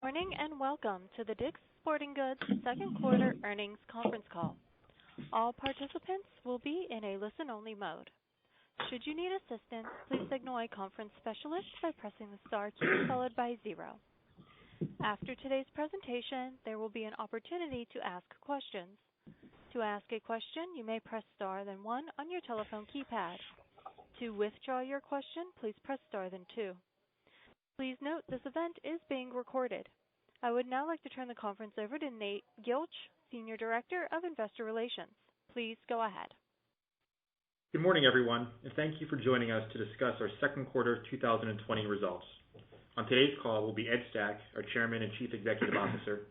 morning and welcome to the DICK'S Sporting Goods second quarter earnings conference call. All participants will be in a listen-only mode. Should you need assistance, please signal a conference specialist by pressing the star key followed by 0. After today's presentation, there will be an opportunity to ask questions. To ask a question, you may press star then 1 on your telephone keypad. To withdraw your question, please press star then 2. Please note this event is being recorded. I would now like to turn the conference over to Nate Gilch, Senior Director of Investor Relations. Please go ahead. Good morning, everyone, and thank you for joining us to discuss our second quarter 2020 results. On today's call will be Ed Stack, our Chairman and Chief Executive Officer,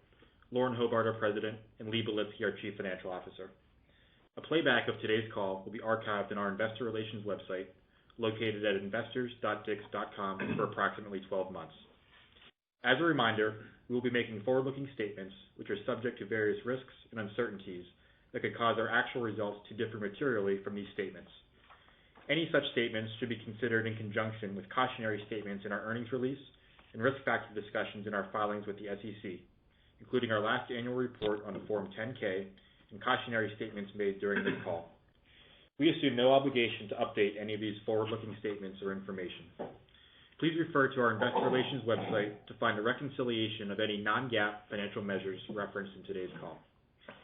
Lauren Hobart, our President, and Lee Belitsky, our Chief Financial Officer. A playback of today's call will be archived in our Investor Relations website, located at investors.dicks.com for approximately 12 months. As a reminder, we will be making forward-looking statements which are subject to various risks and uncertainties that could cause our actual results to differ materially from these statements. Any such statements should be considered in conjunction with cautionary statements in our earnings release and risk factor discussions in our filings with the SEC, including our last annual report on Form 10-K and cautionary statements made during this call. We assume no obligation to update any of these forward-looking statements or information. Please refer to our Investor Relations website to find a reconciliation of any non-GAAP financial measures referenced in today's call.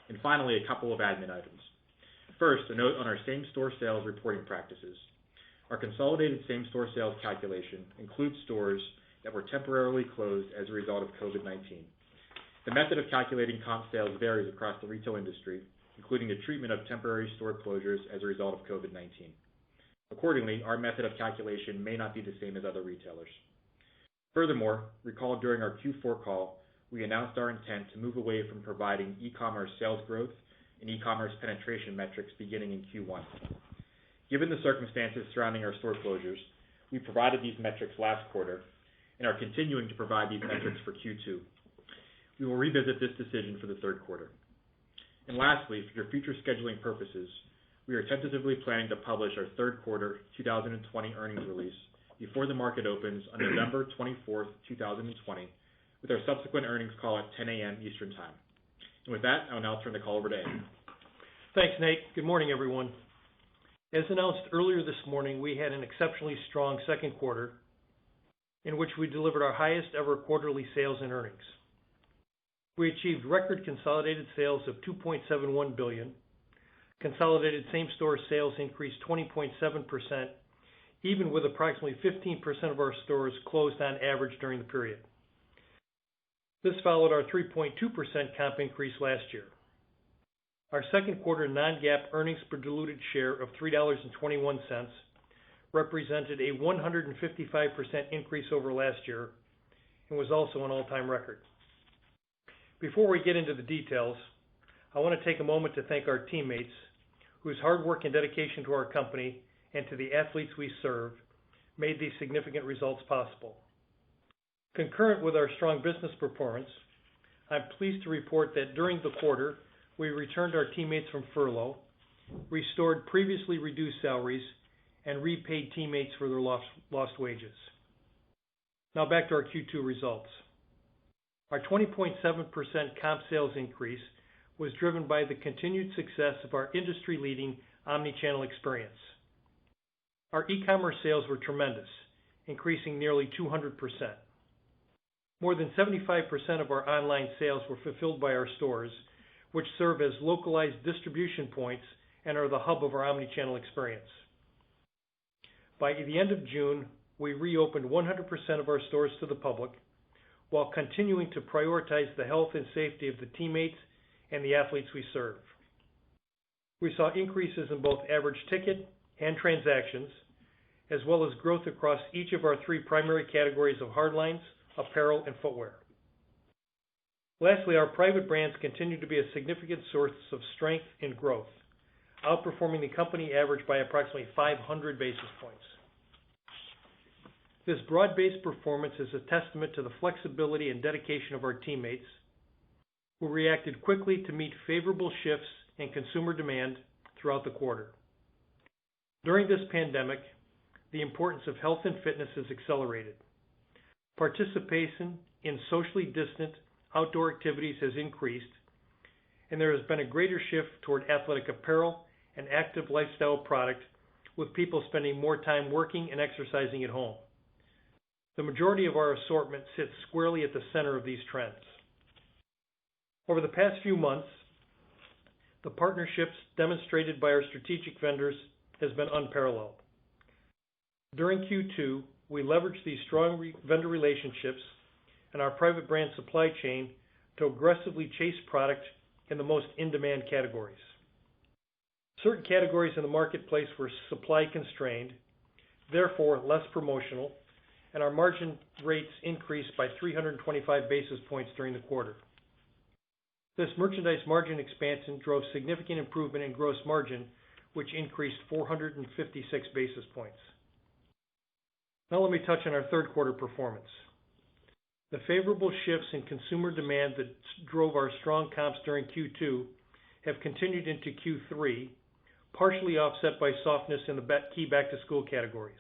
And finally, a couple of admin items. First, a note on our same-store sales reporting practices. Our consolidated same-store sales calculation includes stores that were temporarily closed as a result of COVID-19. The method of calculating comp sales varies across the retail industry, including the treatment of temporary store closures as a result of COVID-19. Accordingly, our method of calculation may not be the same as other retailers. Furthermore, recall during our Q4 call, we announced our intent to move away from providing e-commerce sales growth and e-commerce penetration metrics beginning in Q1. Given the circumstances surrounding our store closures, we provided these metrics last quarter and are continuing to provide these metrics for Q2. We will revisit this decision for the third quarter. And lastly, for your future scheduling purposes, we are tentatively planning to publish our third quarter 2020 earnings release before the market opens on November 24th, 2020, with our subsequent earnings call at 10 a.m. Eastern Time. And with that, I will now turn the call over to Ed. Thanks, Nate. Good morning, everyone. As announced earlier this morning, we had an exceptionally strong second quarter in which we delivered our highest ever quarterly sales and earnings. We achieved record consolidated sales of $2.71 billion. Consolidated same-store sales increased 20.7%, even with approximately 15% of our stores closed on average during the period. This followed our 3.2% comp increase last year. Our second quarter non-GAAP earnings per diluted share of $3.21 represented a 155% increase over last year and was also an all-time record. Before we get into the details, I want to take a moment to thank our teammates whose hard work and dedication to our company and to the athletes we serve made these significant results possible. Concurrent with our strong business performance, I'm pleased to report that during the quarter, we returned our teammates from furlough, restored previously reduced salaries, and repaid teammates for their lost wages. Now back to our Q2 results. Our 20.7% comp sales increase was driven by the continued success of our industry-leading omni-channel experience. Our e-commerce sales were tremendous, increasing nearly 200%. More than 75% of our online sales were fulfilled by our stores, which serve as localized distribution points and are the hub of our omni-channel experience. By the end of June, we reopened 100% of our stores to the public, while continuing to prioritize the health and safety of the teammates and the athletes we serve. We saw increases in both average ticket and transactions, as well as growth across each of our three primary categories of hardlines, apparel, and footwear. Lastly, our private brands continue to be a significant source of strength and growth, outperforming the company average by approximately 500 basis points. This broad-based performance is a testament to the flexibility and dedication of our teammates, who reacted quickly to meet favorable shifts in consumer demand throughout the quarter. During this pandemic, the importance of health and fitness is accelerated. Participation in socially distant outdoor activities has increased, and there has been a greater shift toward athletic apparel and active lifestyle product, with people spending more time working and exercising at home. The majority of our assortment sits squarely at the center of these trends. Over the past few months, the partnerships demonstrated by our strategic vendors has been unparalleled. During Q2, we leveraged these strong vendor relationships and our private brand supply chain to aggressively chase product in the most in-demand categories. Certain categories in the marketplace were supply constrained, therefore less promotional, and our margin rates increased by 325 basis points during the quarter. This merchandise margin expansion drove significant improvement in gross margin, which increased 456 basis points. Now let me touch on our third quarter performance. The favorable shifts in consumer demand that drove our strong comps during Q2 have continued into Q3, partially offset by softness in the key back-to-school categories.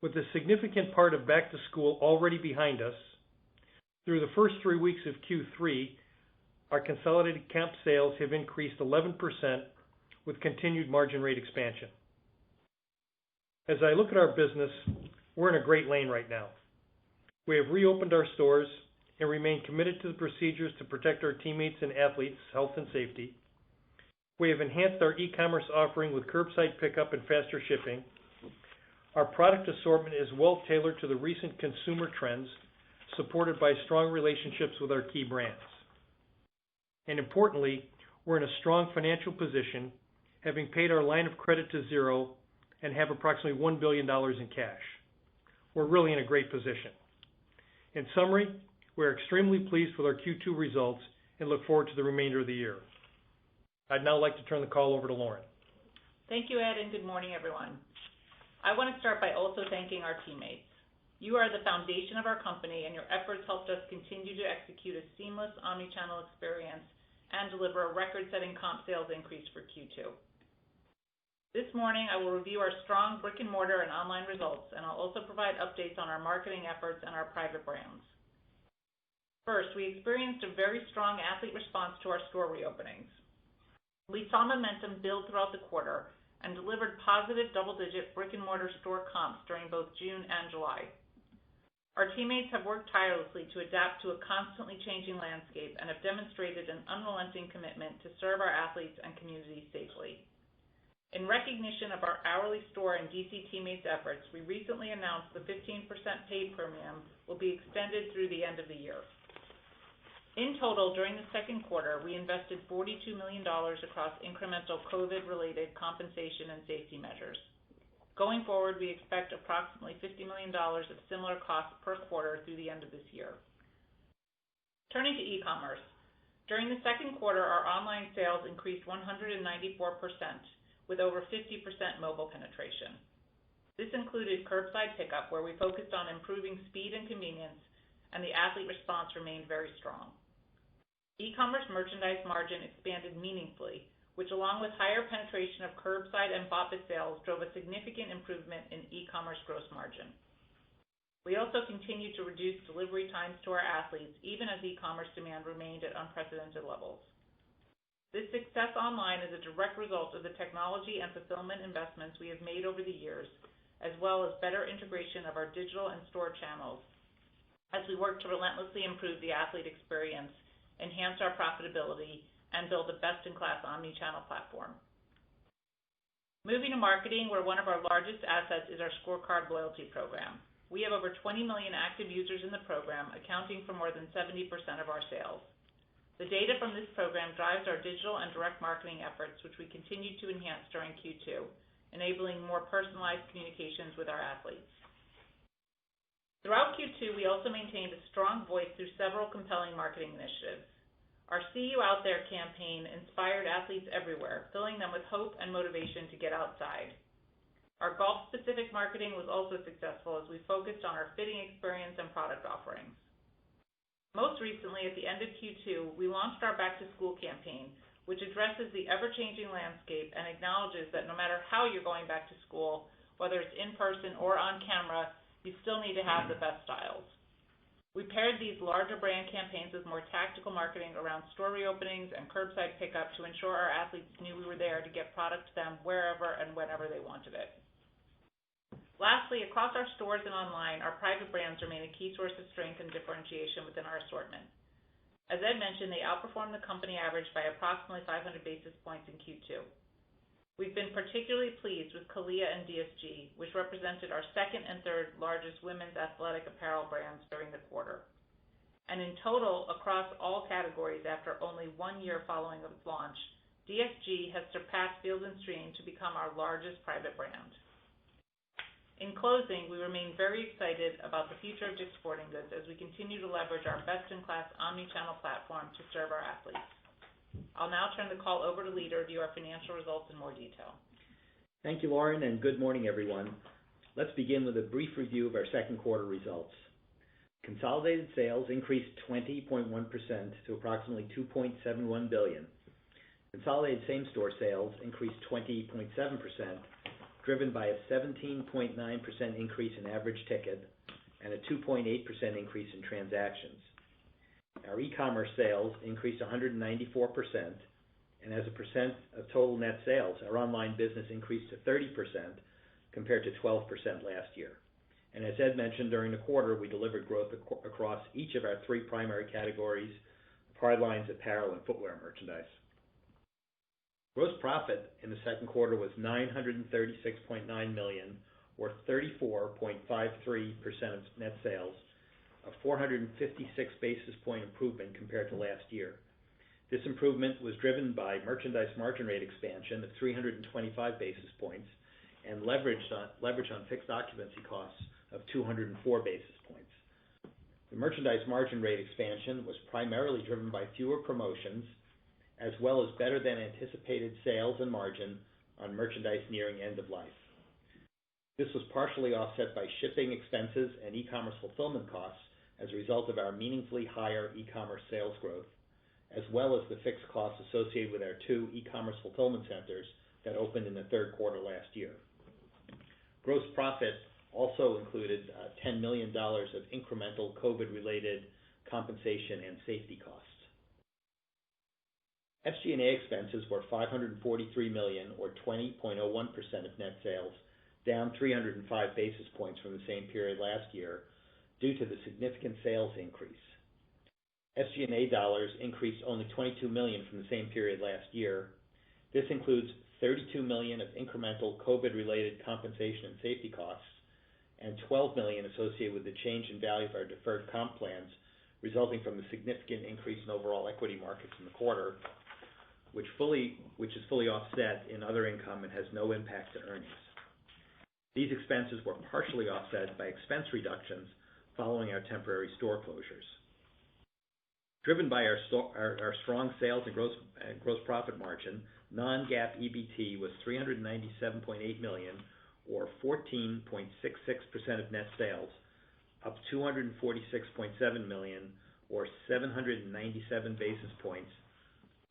With a significant part of back-to-school already behind us, through the first 3 weeks of Q3, our consolidated comp sales have increased 11% with continued margin rate expansion. As I look at our business, we're in a great lane right now. We have reopened our stores and remain committed to the procedures to protect our teammates and athletes' health and safety. We have enhanced our e-commerce offering with curbside pickup and faster shipping. Our product assortment is well tailored to the recent consumer trends, supported by strong relationships with our key brands. And importantly, we're in a strong financial position, having paid our line of credit to zero and have approximately $1 billion in cash. We're really in a great position. In summary, we're extremely pleased with our Q2 results and look forward to the remainder of the year. I'd now like to turn the call over to Lauren. Thank you, Ed, and good morning, everyone. I want to start by also thanking our teammates. You are the foundation of our company, and your efforts helped us continue to execute a seamless omni-channel experience and deliver a record-setting comp sales increase for Q2. This morning, I will review our strong brick-and-mortar and online results, and I'll also provide updates on our marketing efforts and our private brands. First, we experienced a very strong athlete response to our store reopenings. We saw momentum build throughout the quarter and delivered positive double-digit brick-and-mortar store comps during both June and July. Our teammates have worked tirelessly to adapt to a constantly changing landscape and have demonstrated an unrelenting commitment to serve our athletes and communities safely. In recognition of our hourly store and DC teammates' efforts, we recently announced the 15% pay premium will be extended through the end of the year. In total, during the second quarter, we invested $42 million across incremental COVID-related compensation and safety measures. Going forward, we expect approximately $50 million of similar costs per quarter through the end of this year. Turning to e-commerce. During the second quarter, our online sales increased 194%, with over 50% mobile penetration. This included curbside pickup, where we focused on improving speed and convenience, and the athlete response remained very strong. E-commerce merchandise margin expanded meaningfully, which along with higher penetration of curbside and BOPIS sales drove a significant improvement in e-commerce gross margin. We also continued to reduce delivery times to our athletes, even as e-commerce demand remained at unprecedented levels. This success online is a direct result of the technology and fulfillment investments we have made over the years, as well as better integration of our digital and store channels, as we work to relentlessly improve the athlete experience, enhance our profitability, and build a best-in-class omni-channel platform. Moving to marketing, where one of our largest assets is our Scorecard loyalty program. We have over 20 million active users in the program, accounting for more than 70% of our sales. The data from this program drives our digital and direct marketing efforts, which we continued to enhance during Q2, enabling more personalized communications with our athletes. Throughout Q2, we also maintained a strong voice through several compelling marketing initiatives. Our See You Out There campaign inspired athletes everywhere, filling them with hope and motivation to get outside. Our golf-specific marketing was also successful as we focused on our fitting experience and product offerings. Most recently, at the end of Q2, we launched our Back to School campaign, which addresses the ever-changing landscape and acknowledges that no matter how you're going back to school, whether it's in person or on camera, you still need to have the best styles. We paired these larger brand campaigns with more tactical marketing around store reopenings and curbside pickup to ensure our athletes knew we were there to get product to them wherever and whenever they wanted it. Lastly, across our stores and online, our private brands remain a key source of strength and differentiation within our assortment. As Ed mentioned, they outperformed the company average by approximately 500 basis points in Q2. We've been particularly pleased with CALIA and DSG, which represented our second and third largest women's athletic apparel brands during the quarter. And in total, across all categories after only 1 year following its launch, DSG has surpassed Field & Stream to become our largest private brand. In closing, we remain very excited about the future of DICK'S Sporting Goods as we continue to leverage our best-in-class omni-channel platform to serve our athletes. I'll now turn the call over to Lee to review our financial results in more detail. Thank you, Lauren, and good morning, everyone. Let's begin with a brief review of our second quarter results. Consolidated sales increased 20.1% to approximately $2.71 billion. Consolidated same-store sales increased 20.7%, driven by a 17.9% increase in average ticket and a 2.8% increase in transactions. Our e-commerce sales increased 194%, and as a percent of total net sales, our online business increased to 30% compared to 12% last year. And as Ed mentioned, during the quarter, we delivered growth across each of our three primary categories: hard lines, apparel, and footwear merchandise. Gross profit in the second quarter was $936.9 million, or 34.53% of net sales, a 456 basis point improvement compared to last year. This improvement was driven by merchandise margin rate expansion of 325 basis points and leverage on fixed occupancy costs of 204 basis points. The merchandise margin rate expansion was primarily driven by fewer promotions, as well as better than anticipated sales and margin on merchandise nearing end of life. This was partially offset by shipping expenses and e-commerce fulfillment costs as a result of our meaningfully higher e-commerce sales growth, as well as the fixed costs associated with our 2 e-commerce fulfillment centers that opened in the third quarter last year. Gross profit also included $10 million of incremental COVID-related compensation and safety costs. SG&A expenses were $543 million, or 20.01% of net sales, down 305 basis points from the same period last year due to the significant sales increase. SG&A dollars increased only $22 million from the same period last year. This includes $32 million of incremental COVID-related compensation and safety costs, and $12 million associated with the change in value of our deferred comp plans, resulting from the significant increase in overall equity markets in the quarter, which is fully offset in other income and has no impact to earnings. These expenses were partially offset by expense reductions following our temporary store closures. Driven by our strong sales and gross profit margin, non-GAAP EBT was $397.8 million, or 14.66% of net sales, up $246.7 million, or 797 basis points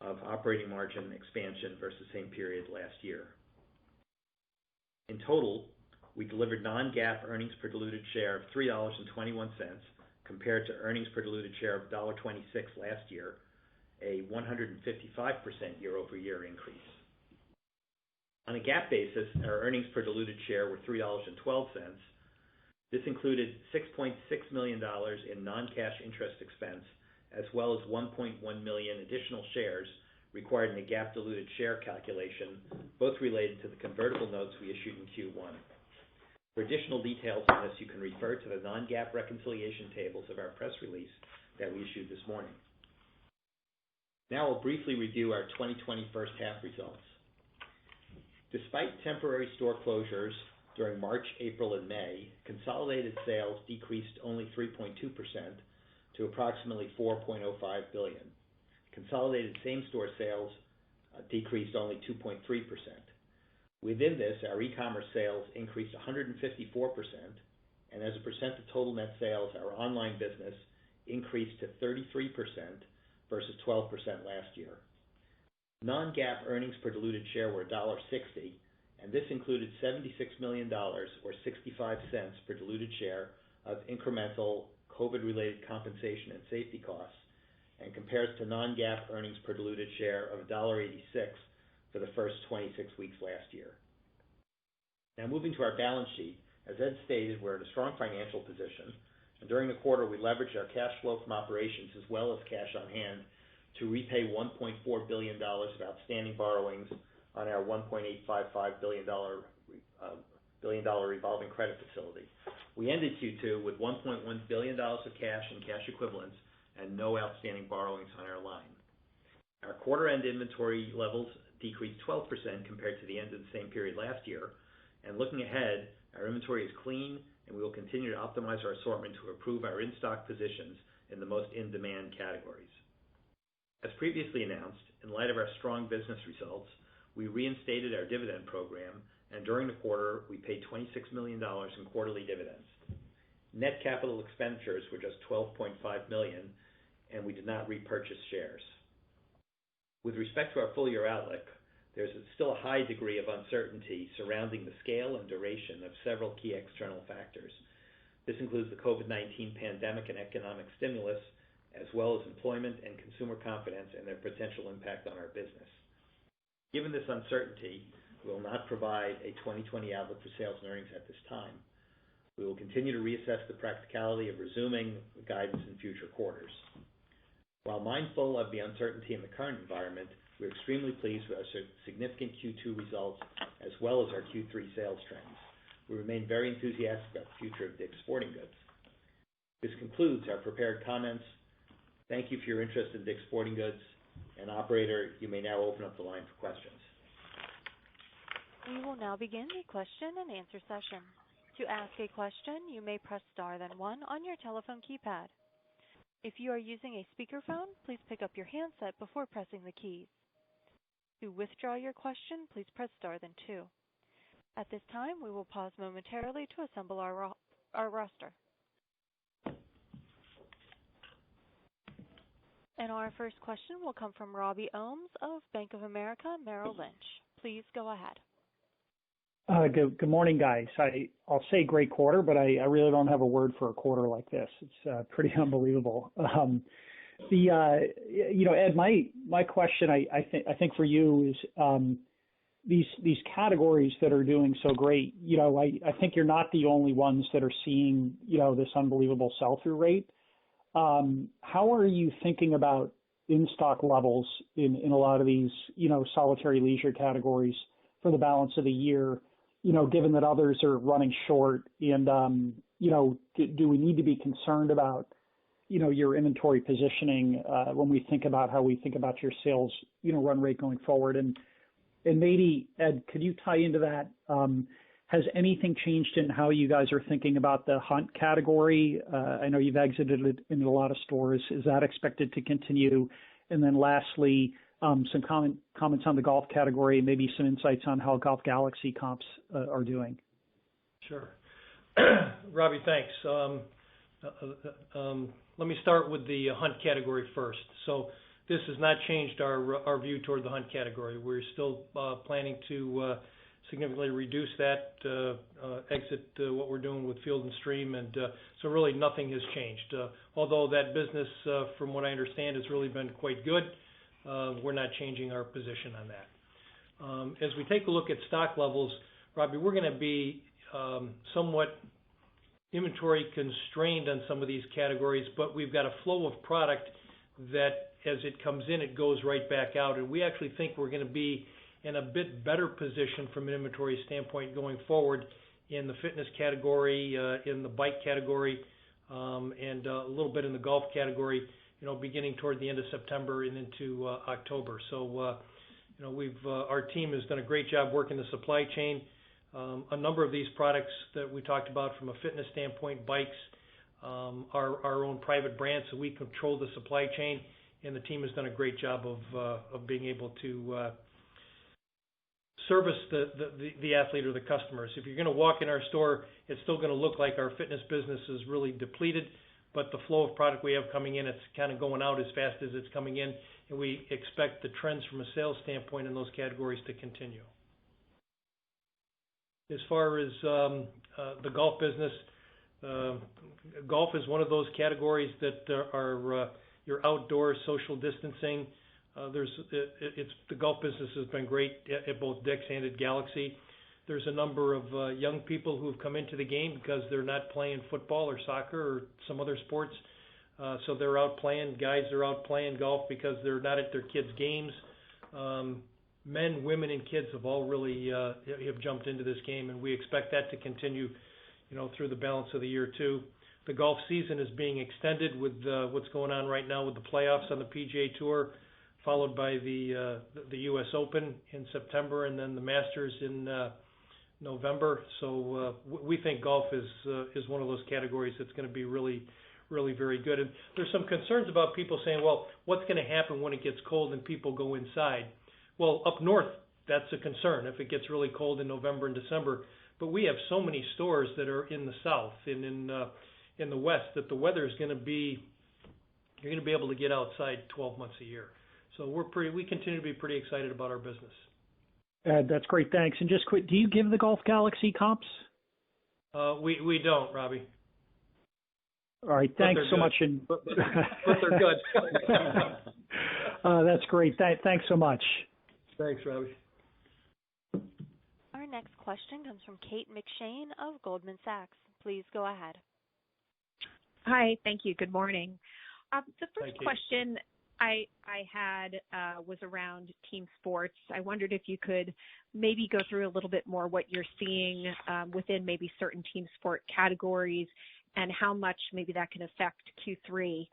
of operating margin expansion versus the same period last year. In total, we delivered non-GAAP earnings per diluted share of $3.21 compared to earnings per diluted share of $1.26 last year, a 155% year-over-year increase. On a GAAP basis, our earnings per diluted share were $3.12. This included $6.6 million in non-cash interest expense, as well as 1.1 million additional shares required in the GAAP diluted share calculation, both related to the convertible notes we issued in Q1. For additional details on this, you can refer to the non-GAAP reconciliation tables of our press release that we issued this morning. Now I'll briefly review our 2020 first half results. Despite temporary store closures during March, April, and May, consolidated sales decreased only 3.2% to approximately $4.05 billion. Consolidated same-store sales decreased only 2.3%. Within this, our e-commerce sales increased 154%, and as a percent of total net sales, our online business increased to 33% versus 12% last year. Non-GAAP earnings per diluted share were $1.60, and this included $76 million, or 65 cents per diluted share, of incremental COVID-related compensation and safety costs, and compares to non-GAAP earnings per diluted share of $1.86 for the first 26 weeks last year. Now moving to our balance sheet, as Ed stated, we're in a strong financial position, and during the quarter we leveraged our cash flow from operations as well as cash on hand to repay $1.4 billion of outstanding borrowings on our $1.855 billion revolving credit facility. We ended Q2 with $1.1 billion of cash and cash equivalents and no outstanding borrowings on our line. Our quarter-end inventory levels decreased 12% compared to the end of the same period last year, and looking ahead, our inventory is clean and we will continue to optimize our assortment to improve our in-stock positions in the most in-demand categories. As previously announced, in light of our strong business results, we reinstated our dividend program, and during the quarter we paid $26 million in quarterly dividends. Net capital expenditures were just $12.5 million, and we did not repurchase shares. With respect to our full-year outlook, there's still a high degree of uncertainty surrounding the scale and duration of several key external factors. This includes the COVID-19 pandemic and economic stimulus, as well as employment and consumer confidence and their potential impact on our business. Given this uncertainty, we will not provide a 2020 outlook for sales and earnings at this time. We will continue to reassess the practicality of resuming guidance in future quarters. While mindful of the uncertainty in the current environment, we're extremely pleased with our significant Q2 results as well as our Q3 sales trends. We remain very enthusiastic about the future of DICK'S Sporting Goods. This concludes our prepared comments. Thank you for your interest in DICK'S Sporting Goods, and operator, you may now open up the line for questions. We will now begin the question and answer session. To ask a question, you may press star then one on your telephone keypad. If you are using a speakerphone, please pick up your handset before pressing the keys. To withdraw your question, please press star then two. At this time, we will pause momentarily to assemble our roster. And our first question will come from Robbie Ohmes of Bank of America Merrill Lynch. Please go ahead. Good morning, guys. I'll say great quarter, but I really don't have a word for a quarter like this. It's pretty unbelievable. Ed, my question I think for you is these categories that are doing so great. I think you're not the only ones that are seeing this unbelievable sell-through rate. How are you thinking about in-stock levels in a lot of these solitary leisure categories for the balance of the year? Given that others are running short, and do we need to be concerned about your inventory positioning when we think about how we think about your sales run rate going forward? And maybe, Ed, could you tie into that? Has anything changed in how you guys are thinking about the hunt category? I know you've exited it in a lot of stores. Is that expected to continue? And then lastly, some comments on the golf category, maybe some insights on how Golf Galaxy comps are doing. Sure. Robbie, thanks. Let me start with the hunt category first. So this has not changed our view toward the hunt category. We're still planning to significantly reduce that, exit what we're doing with Field & Stream, and so really nothing has changed. Although that business, from what I understand, has really been quite good, we're not changing our position on that. As we take a look at stock levels, Robbie, we're going to be somewhat inventory constrained on some of these categories, but we've got a flow of product that as it comes in, it goes right back out, and we actually think we're going to be in a bit better position from an inventory standpoint going forward in the fitness category, in the bike category, and a little bit in the golf category, beginning toward the end of September and into October. So, our team has done a great job working the supply chain. A number of these products that we talked about from a fitness standpoint, bikes, are our own private brands, so we control the supply chain, and the team has done a great job of being able to service the athlete or the customers. If you're going to walk in our store, it's still going to look like our fitness business is really depleted, but the flow of product we have coming in, it's kind of going out as fast as it's coming in, and we expect the trends from a sales standpoint in those categories to continue. As far as the golf business, Golf is one of those categories that are your outdoor social distancing. The golf business has been great at both Dick's and at Galaxy. There's a number of young people who've come into the game because they're not playing football or soccer or some other sports. So they're out playing. Guys are out playing golf because they're not at their kids' games. Men, women, and kids have all really have jumped into this game, and we expect that to continue, through the balance of the year too. The golf season is being extended with what's going on right now with the playoffs on the PGA Tour, followed by the U.S. Open in September, and then the Masters in November. So we think golf is one of those categories that's going to be really, really very good. And there's some concerns about people saying, well, what's going to happen when it gets cold and people go inside? Well, up north, that's a concern if it gets really cold in November and December. But we have so many stores that are in the south and in the west that the weather is going to be, you're going to be able to get outside 12 months a year. So we continue to be pretty excited about our business. That's great, thanks. And just quick, do you give the Golf Galaxy comps? We don't, Robbie. All right, thanks so much. But they're good. That's great. Thanks so much. Thanks, Robbie. Our next question comes from Kate McShane of Goldman Sachs. Please go ahead. Hi, thank you. Good morning. The first Hi, Kate. question I had was around team sports. I wondered if you could maybe go through a little bit more what you're seeing within maybe certain team sport categories and how much maybe that can affect Q3.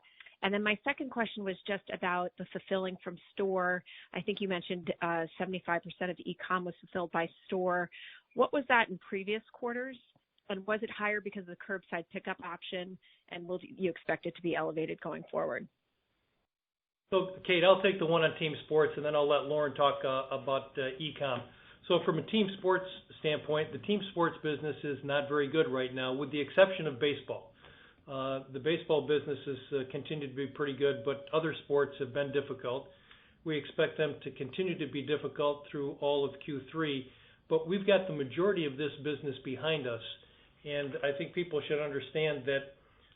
And then my second question was just about the fulfilling from store. I think you mentioned 75% of e-com was fulfilled by store. What was that in previous quarters? And was it higher because of the curbside pickup option? And will you expect it to be elevated going forward? So, Kate, I'll take the one on team sports, and then I'll let Lauren talk about e-com. So from a team sports standpoint, the team sports business is not very good right now, with the exception of baseball. The baseball business has continued to be pretty good, but other sports have been difficult. We expect them to continue to be difficult through all of Q3, but we've got the majority of this business behind us, and I think people should understand that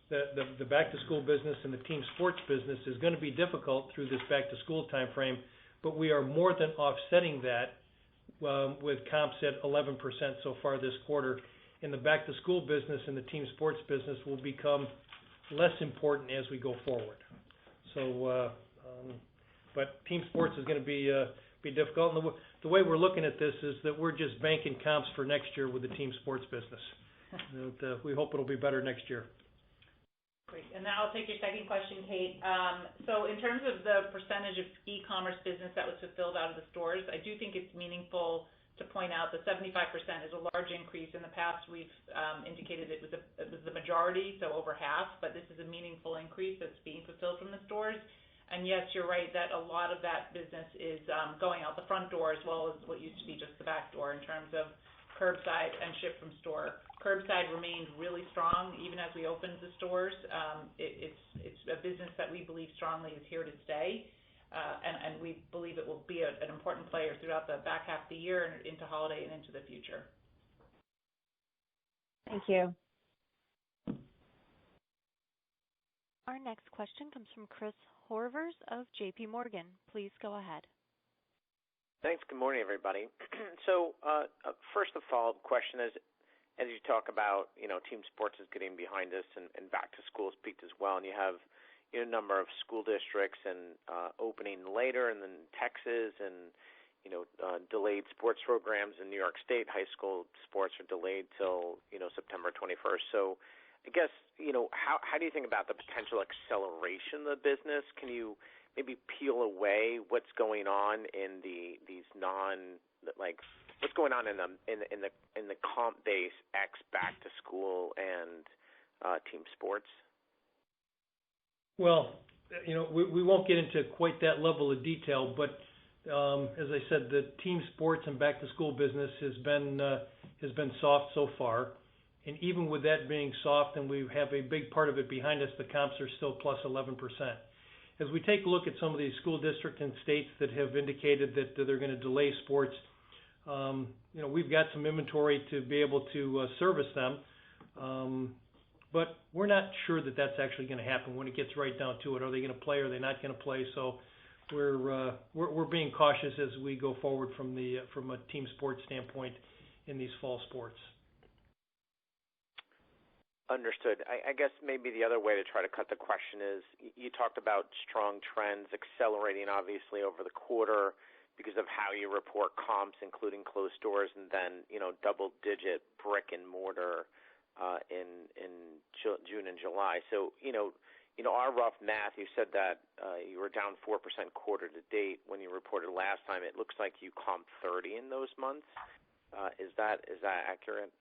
the back-to-school business and the team sports business is going to be difficult through this back-to-school time frame, but we are more than offsetting that with comps at 11% so far this quarter. And the back-to-school business and the team sports business will become less important as we go forward. So, but team sports is going to be difficult. And the way we're looking at this is that we're just banking comps for next year with the team sports business. And, we hope it'll be better next year. Great. And now I'll take your second question, Kate. So in terms of the percentage of e-commerce business that was fulfilled out of the stores, I do think it's meaningful to point out that 75% is a large increase. In the past, we've indicated it was the majority, so over half, but this is a meaningful increase that's being fulfilled from the stores. And yes, you're right that a lot of that business is going out the front door as well as what used to be just the back door in terms of curbside and ship from store. Curbside remained really strong even as we opened the stores. It's a business that we believe strongly is here to stay. And we believe it will be an important player throughout the back half of the year and into holiday and into the future. Thank you. Our next question comes from Chris Horvers of J.P. Morgan. Please go ahead. Thanks. Good morning, everybody. So first, a follow-up question is, as you talk about, team sports is getting behind us and back to school has peaked as well, and you have a number of school districts and opening later, and then Texas and delayed sports programs in New York State. High school sports are delayed till September 21st. So I guess how do you think about the potential acceleration of the business? Can you maybe peel away what's going on in these what's going on in the comp base X back to school and team sports? Well, we won't get into quite that level of detail, but as I said, the team sports and back-to-school business has been soft so far. And even with that being soft and we have a big part of it behind us, the comps are still plus 11%. As we take a look at some of these school districts and states that have indicated that they're going to delay sports, we've got some inventory to be able to service them. but we're not sure that that's actually going to happen when it gets right down to it. Are they going to play? Are they not going to play? So we're being cautious as we go forward from a team sports standpoint in these fall sports. Understood. I guess maybe the other way to try to cut the question is, you talked about strong trends accelerating obviously over the quarter because of how you report comps, including closed stores, and then double-digit brick and mortar in June and July. So our rough math, you said that you were down 4% quarter to date when you reported last time. It looks like you comped 30 in those months. Is that accurate?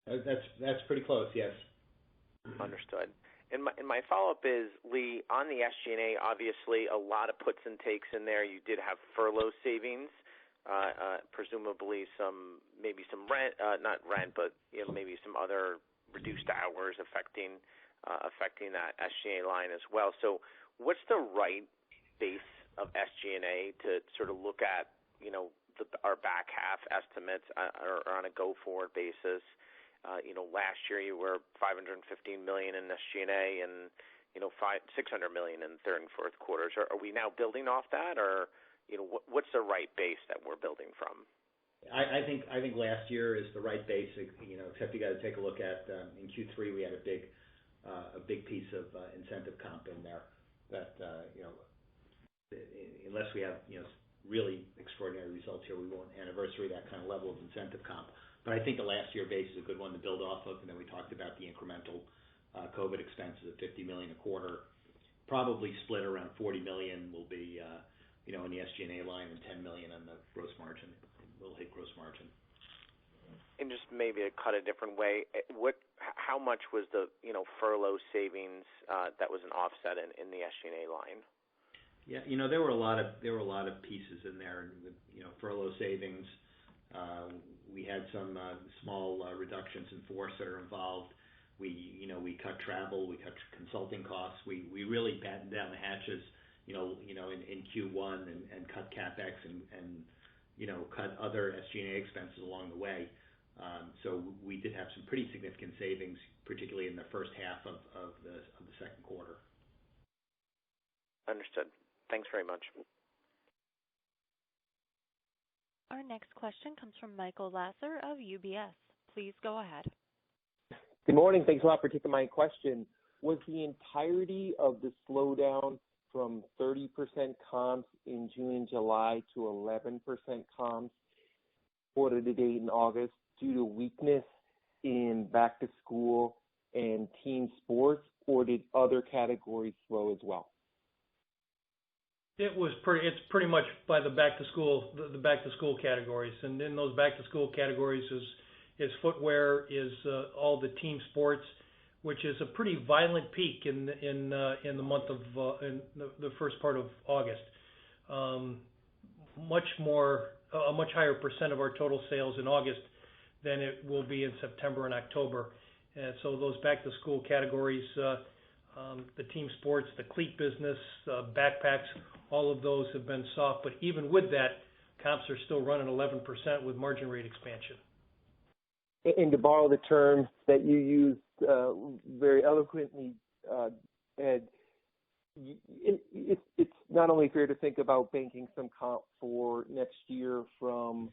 That's pretty close, yes. Understood. And my follow-up is, Lee, on the SG&A, obviously a lot of puts and takes in there. You did have furlough savings, presumably maybe some rent, not rent, but maybe some other reduced hours affecting that SG&A line as well. So what's the right base of SG&A to sort of look at, our back half estimates or on a go-forward basis? Last year you were $515 million in SG&A and $600 million in third and fourth quarters. Are we now building off that, or what's the right base that we're building from? I think last year is the right base. Except you got to take a look at in Q3 we had a big piece of incentive comp in there that unless we have really extraordinary results here, we won't anniversary that kind of level of incentive comp. But I think the last year base is a good one to build off of. And then we talked about the incremental COVID expenses of $50 million a quarter, probably split around $40 million will be in the SG&A line and $10 million on the gross margin. Will hit gross margin. And just maybe to cut a different way, how much was the furlough savings that was an offset in the SG&A line? Yeah, there were a lot of pieces in there. Furlough savings. We had some small reductions in force that are involved. We cut travel, we cut consulting costs. We really battened down the hatches, in Q1 and cut CapEx and cut other SG&A expenses along the way. So we did have some pretty significant savings, particularly in the first half of the second quarter. Understood. Thanks very much. Our next question comes from Michael Lasser of UBS. Please go ahead. Good morning. Thanks a lot for taking my question. Was the entirety of the slowdown from 30% comps in June and July to 11% comps quarter to date in August due to weakness in back to school and team sports, or did other categories slow as well? It's pretty much by the back to school categories, and in those back to school categories is footwear, is all the team sports, which is a pretty violent peak in the month of in the first part of August. A much higher percent of our total sales in August than it will be in September and October. And so those back to school categories, the team sports, the cleat business, backpacks, all of those have been soft. But even with that, comps are still running 11% with margin rate expansion. And to borrow the term that you used very eloquently, Ed, it's not only fair to think about banking some comp for next year from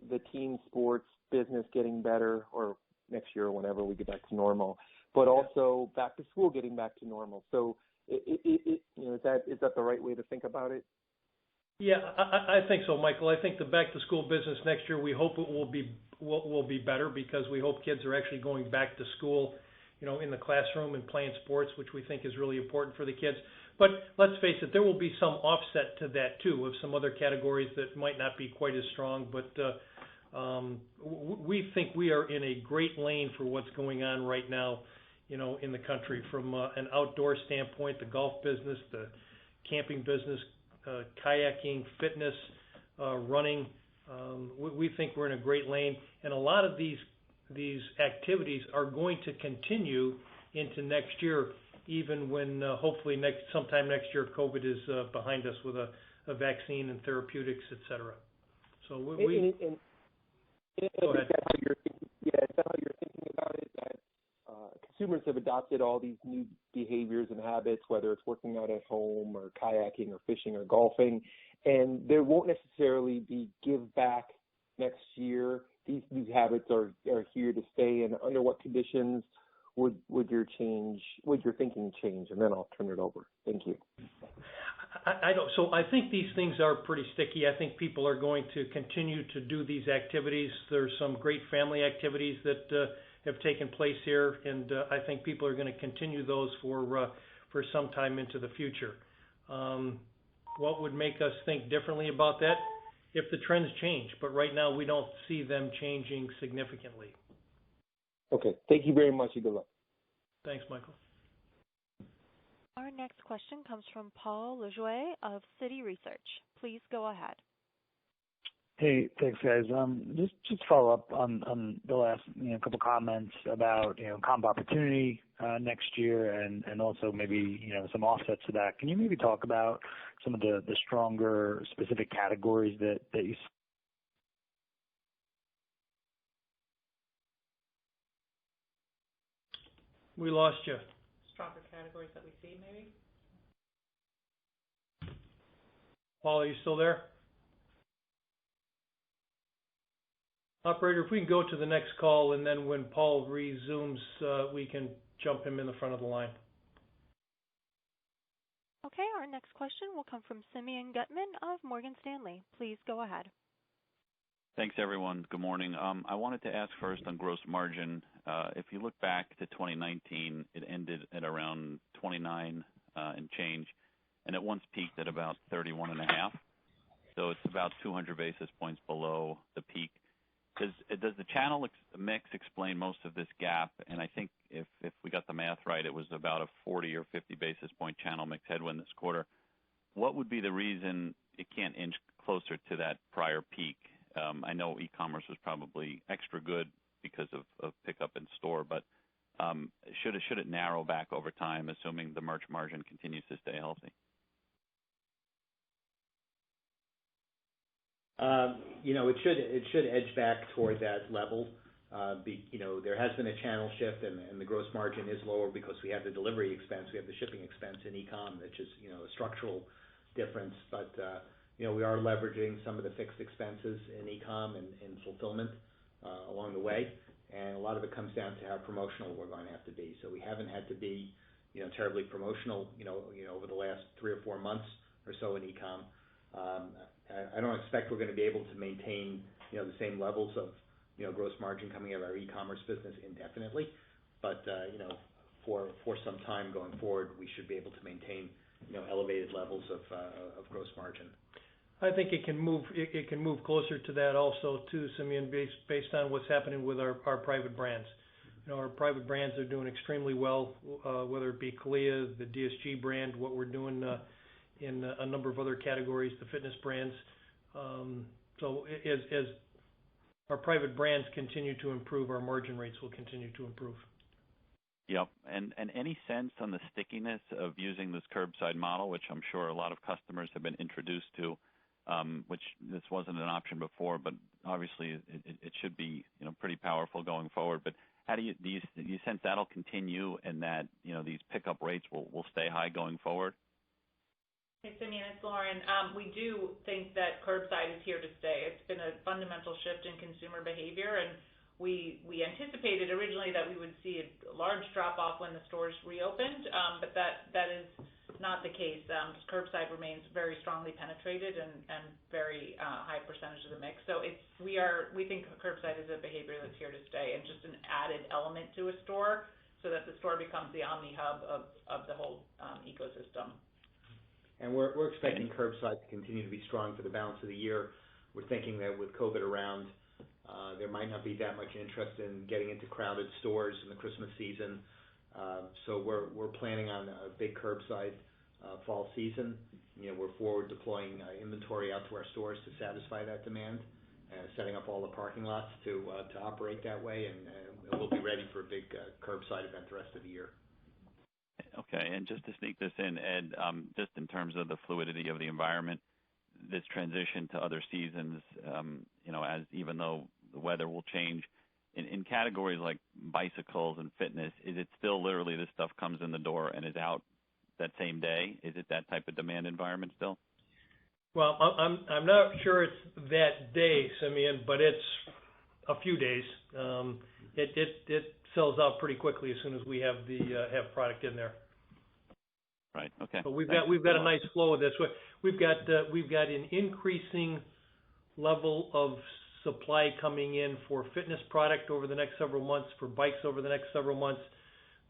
the team sports business getting better, or next year or whenever we get back to normal, but also back to school getting back to normal. So is that the right way to think about it? Yeah, I think so, Michael. I think the back to school business next year, we hope it will be better, because we hope kids are actually going back to school, in the classroom and playing sports, which we think is really important for the kids. But let's face it, there will be some offset to that too, of some other categories that might not be quite as strong. But we think we are in a great lane for what's going on right now, in the country, from an outdoor standpoint, the golf business, the camping business, kayaking, fitness, running. We think we're in a great lane, and a lot of these activities are going to continue into next year, even when hopefully sometime next year COVID is behind us with a vaccine and therapeutics, et cetera. So go ahead. Is that how you're thinking about it? That consumers have adopted all these new behaviors and habits, whether it's working out at home or kayaking or fishing or golfing, and there won't necessarily be give back next year. These new habits are here to stay, and under what conditions would your thinking change? And then I'll turn it over. Thank you. So I think these things are pretty sticky. I think people are going to continue to do these activities. There's some great family activities that have taken place here, and I think people are going to continue those for some time into the future. What would make us think differently about that? If the trends change, but right now we don't see them changing significantly. Okay. Thank you very much and good luck. Thanks, Michael. Our next question comes from Paul Lejuez of Citi Research. Please go ahead. Hey, thanks, guys. Just follow up on the last couple comments about comp opportunity next year and also maybe some offsets to that. Can you maybe talk about some of the stronger specific categories that you see? We lost you. Stronger categories that we see, maybe? Paul, are you still there? Operator, if we can go to the next call, and then when Paul resumes, we can jump him in the front of the line. Okay, our next question will come from Simeon Gutman of Morgan Stanley. Please go ahead. Thanks, everyone. Good morning. I wanted to ask first on gross margin. If you look back to 2019, it ended at around 29 and change, and it once peaked at about 31.5. So it's about 200 basis points below the peak. Does the channel mix explain most of this gap? And I think if we got the math right, it was about a 40 or 50 basis point channel mix headwind this quarter. What would be the reason it can't inch closer to that prior peak? I know e-commerce was probably extra good because of pickup in store, but should it narrow back over time, assuming the merch margin continues to stay healthy? It should edge back toward that level. There has been a channel shift, and the gross margin is lower because we have the delivery expense, we have the shipping expense in e-com, which is a structural difference. But we are leveraging some of the fixed expenses in e-com and fulfillment along the way, and a lot of it comes down to how promotional we're going to have to be. So we haven't had to be terribly promotional over the last 3 or 4 months or so in e-com. I don't expect we're going to be able to maintain the same levels of gross margin coming out of our e-commerce business indefinitely, but for some time going forward, we should be able to maintain elevated levels of gross margin. I think it can move closer to that also too, Simeon, based on what's happening with our private brands. Our private brands are doing extremely well, whether it be CALIA, the DSG brand, what we're doing in a number of other categories, the fitness brands. So as our private brands continue to improve, our margin rates will continue to improve. Yep. And any sense on the stickiness of using this curbside model, which I'm sure a lot of customers have been introduced to, which this wasn't an option before, but obviously it should be pretty powerful going forward. But how do you sense that'll continue and that these pickup rates will stay high going forward? Hey, Simeon, it's Lauren. We do think that curbside is here to stay. It's been a fundamental shift in consumer behavior, and we anticipated originally that we would see a large drop-off when the stores reopened, but that is not the case. Curbside remains very strongly penetrated and very high percentage of the mix. So we think curbside is a behavior that's here to stay and just an added element to a store so that the store becomes the omni-hub of the whole ecosystem. And we're expecting curbside to continue to be strong for the balance of the year. We're thinking that with COVID around, there might not be that much interest in getting into crowded stores in the Christmas season. So we're planning on a big curbside fall season. We're forward deploying inventory out to our stores to satisfy that demand, setting up all the parking lots to operate that way, and we'll be ready for a big curbside event the rest of the year. Okay, and just to sneak this in, Ed, just in terms of the fluidity of the environment, this transition to other seasons, as even though the weather will change, In categories like bicycles and fitness, is it still literally this stuff comes in the door and is out that same day? Is it that type of demand environment still? Well, I'm not sure it's that day, Simeon, but it's a few days. It sells out pretty quickly as soon as we have have product in there. Right. Okay. But we've got a nice flow of this. We've got an increasing level of supply coming in for fitness product over the next several months, for bikes over the next several months.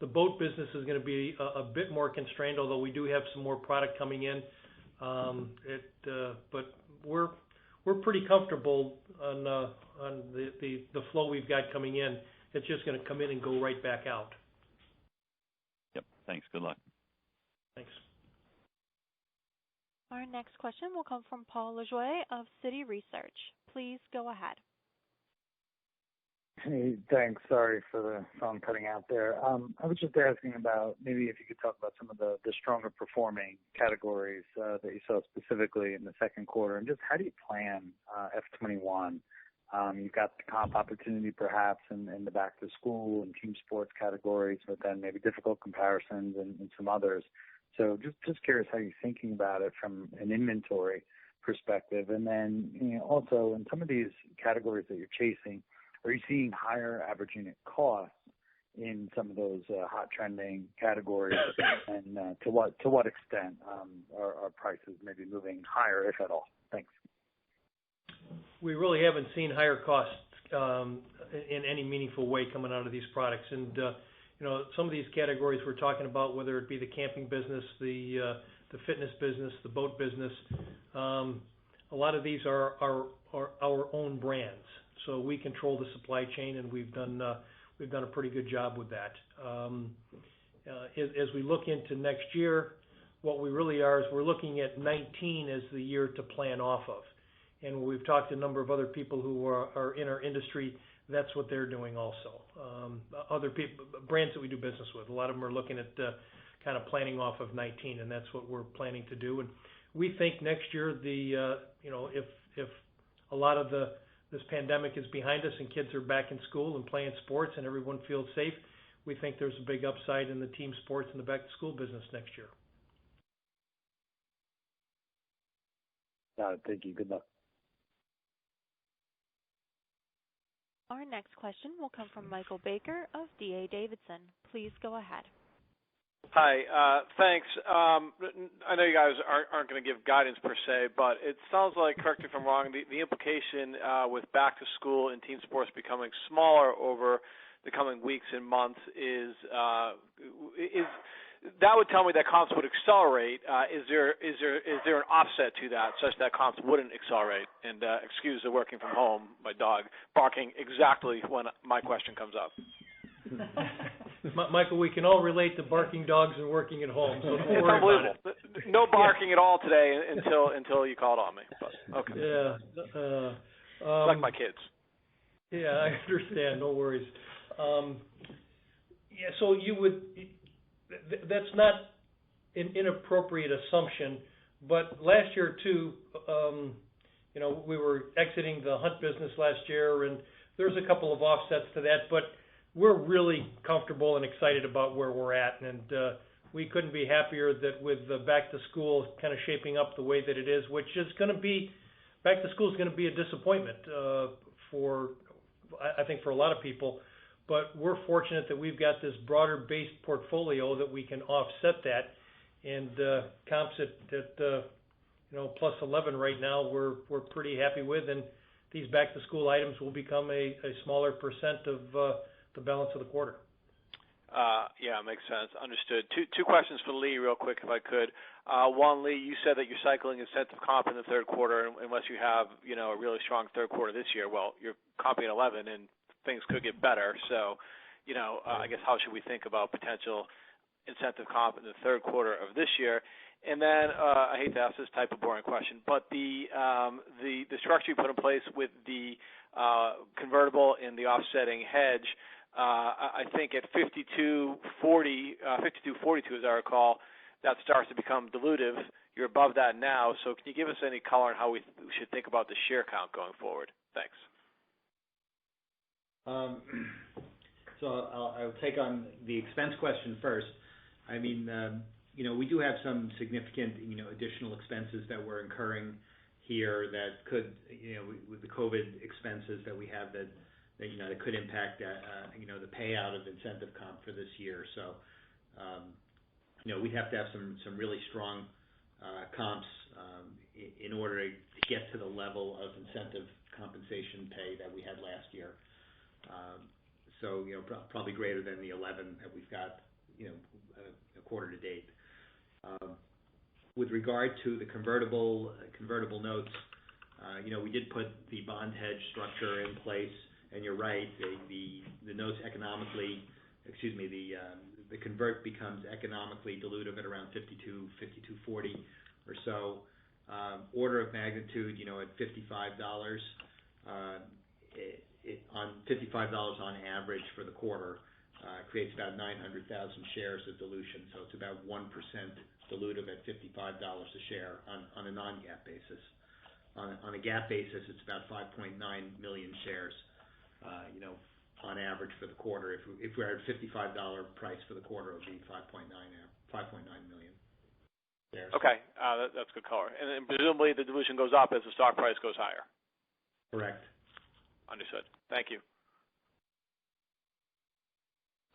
The boat business is going to be a bit more constrained, although we do have some more product coming in. But we're pretty comfortable on the flow we've got coming in. It's just going to come in and go right back out. Yep. Thanks. Good luck. Thanks. Our next question will come from Paul Lejuez of Citi Research. Please go ahead. Hey, thanks. Sorry for the phone cutting out there. I was just asking about maybe if you could talk about some of the stronger performing categories that you saw specifically in the second quarter, and just how do you plan F21? You've got the comp opportunity perhaps in the back to school and team sports categories, but then maybe difficult comparisons in some others. So just curious how you're thinking about it from an inventory perspective. And then also in some of these categories that you're chasing, are you seeing higher average unit costs in some of those hot trending categories? And to what extent are prices maybe moving higher, if at all? Thanks. We really haven't seen higher costs in any meaningful way coming out of these products. And some of these categories we're talking about, whether it be the camping business, the fitness business, the boat business, a lot of these are our own brands. So we control the supply chain, and we've done a pretty good job with that. As we look into next year, what we really are is we're looking at 19 as the year to plan off of. And we've talked to a number of other people who are in our industry. That's what they're doing also. Other people, brands that we do business with, a lot of them are looking at kind of planning off of 19, and that's what we're planning to do. And we think next year, if a lot of this pandemic is behind us and kids are back in school and playing sports and everyone feels safe, we think there's a big upside in the team sports and the back to school business next year. Got it. Thank you. Good luck. Our next question will come from Michael Baker of D.A. Davidson. Please go ahead. Hi, thanks. I know you guys aren't going to give guidance per se, but it sounds like, correct me if I'm wrong, the implication with back to school and team sports becoming smaller over the coming weeks and months is that would tell me that comps would accelerate. Is there an offset to that such that comps wouldn't accelerate? And excuse the working from home, my dog barking exactly when my question comes up. Michael, we can all relate to barking dogs and working at home, so don't it's worry unbelievable. about it. No barking at all today until you called on me. But, okay. Yeah. Like my kids. Yeah, I understand. No worries. So you would. That's not an inappropriate assumption, but last year too, we were exiting the hunt business last year, and there's a couple of offsets to that, but we're really comfortable and excited about where we're at, and we couldn't be happier that with the back to school kind of shaping up the way that it is, which is going to be, back to school is going to be a disappointment I think for a lot of people, but we're fortunate that we've got this broader based portfolio that we can offset that, and comps at plus 11 right now we're pretty happy with, and these back to school items will become a smaller percent of the balance of the quarter. Yeah, makes sense. Understood. Two questions for Lee real quick, if I could. One, Lee, you said that you're cycling incentive comp in the third quarter unless you have, a really strong third quarter this year. Well, you're comping at 11 and things could get better. So, I guess how should we think about potential incentive comp in the third quarter of this year? And then I hate to ask this type of boring question, but the structure you put in place with the convertible and the offsetting hedge, I think at 52.42, as I recall, that starts to become dilutive. You're above that now, so can you give us any color on how we should think about the share count going forward? Thanks. Um, so I'll take on the expense question first. I mean, we do have some significant, additional expenses that we're incurring here that could, with the COVID expenses that we have that could impact, the payout of incentive comp for this year. So, we'd have to have some really strong comps in order to get to the level of incentive compensation pay that we had last year. So, probably greater than the 11 that we've got, a quarter to date. With regard to the convertible notes, we did put the bond hedge structure in place, and you're right, the notes economically, the convert becomes economically dilutive at around 52.40 or so. Order of magnitude, at $55, on $55 on average for the quarter, creates about 900,000 shares of dilution. So it's about 1% dilutive at $55 a share on a non-GAAP basis. On a GAAP basis, it's about 5.9 million shares, on average for the quarter. If we're at $55 price for the quarter, it would be 5.9 million shares. Okay, that's good color. And then presumably the dilution goes up as the stock price goes higher. Correct. Understood. Thank you.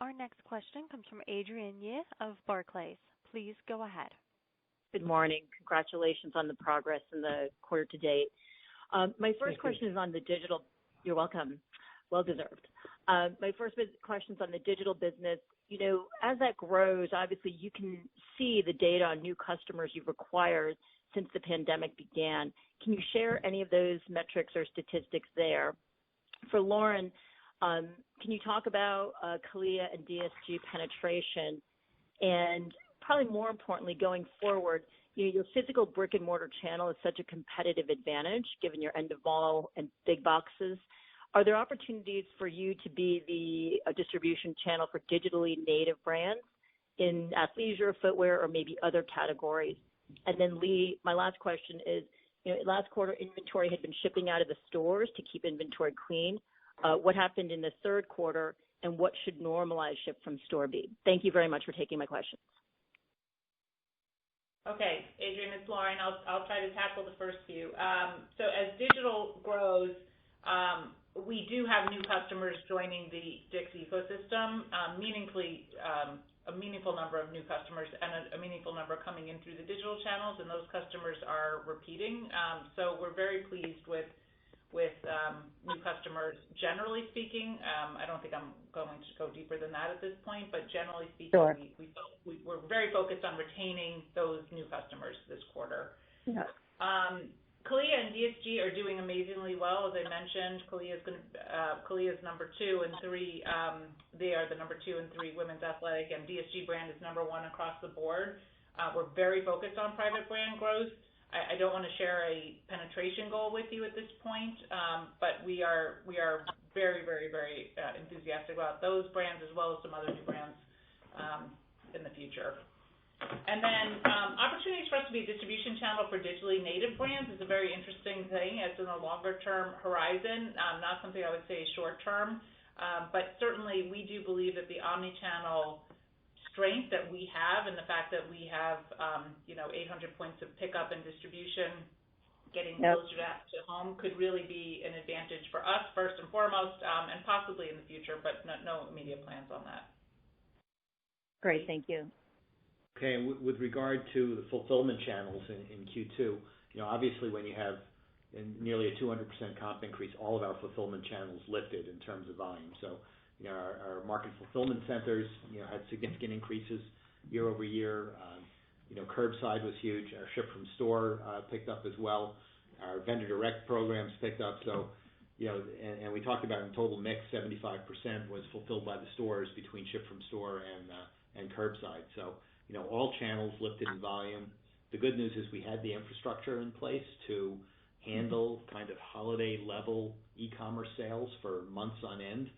Our next question comes from Adrienne Yih of Barclays. Please go ahead. Good morning. Congratulations on the progress in the quarter to date. My first question is on the digital. You're welcome. Well deserved. My first question is on the digital business. As that grows, obviously you can see the data on new customers you've acquired since the pandemic began. Can you share any of those metrics or statistics there? For Lauren, can you talk about CALIA and DSG penetration? And probably more importantly, going forward, your physical brick and mortar channel is such a competitive advantage given your end of mall and big boxes. Are there opportunities for you to be the distribution channel for digitally native brands in athleisure, footwear, or maybe other categories? And then Lee, my last question is, last quarter inventory had been shipping out of the stores to keep inventory clean. What happened in the third quarter, and what should normalized ship from store be? Thank you very much for taking my questions. Okay, Adrienne, it's Lauren. I'll try to tackle the first few. So as digital grows, we do have new customers joining the DICK'S ecosystem, a meaningful number of new customers and a meaningful number coming in through the digital channels, and those customers are repeating. So we're very pleased with new customers, generally speaking. I don't think I'm going to go deeper than that at this point, but generally speaking, sure. we're very focused on retaining those new customers this quarter. Yeah. CALIA and DSG are doing amazingly well. As I mentioned, CALIA is number 2 and 3. They are the number 2 and 3 women's athletic, and DSG brand is number 1 across the board. We're very focused on private brand growth. I don't want to share a penetration goal with you at this point, but we are very, very, very enthusiastic about those brands as well as some other new brands in the future. And then opportunities for us to be a distribution channel for digitally native brands is a very interesting thing. It's in a longer-term horizon, not something I would say short-term, but certainly we do believe that the omni-channel strength that we have and the fact that we have 800 points of pickup and distribution getting closer to home could really be an advantage for us first and foremost, and possibly in the future, but no immediate plans on that. Great, thank you. Okay, and with regard to the fulfillment channels in Q2, obviously when you have nearly a 200% comp increase, all of our fulfillment channels lifted in terms of volume. So, our market fulfillment centers, had significant increases year over year. Curbside was huge. Our ship from store picked up as well. Our vendor direct programs picked up. So, and we talked about in total mix, 75% was fulfilled by the stores between ship from store and curbside. So, all channels lifted in volume. The good news is we had the infrastructure in place to handle kind of holiday level e-commerce sales for months on end,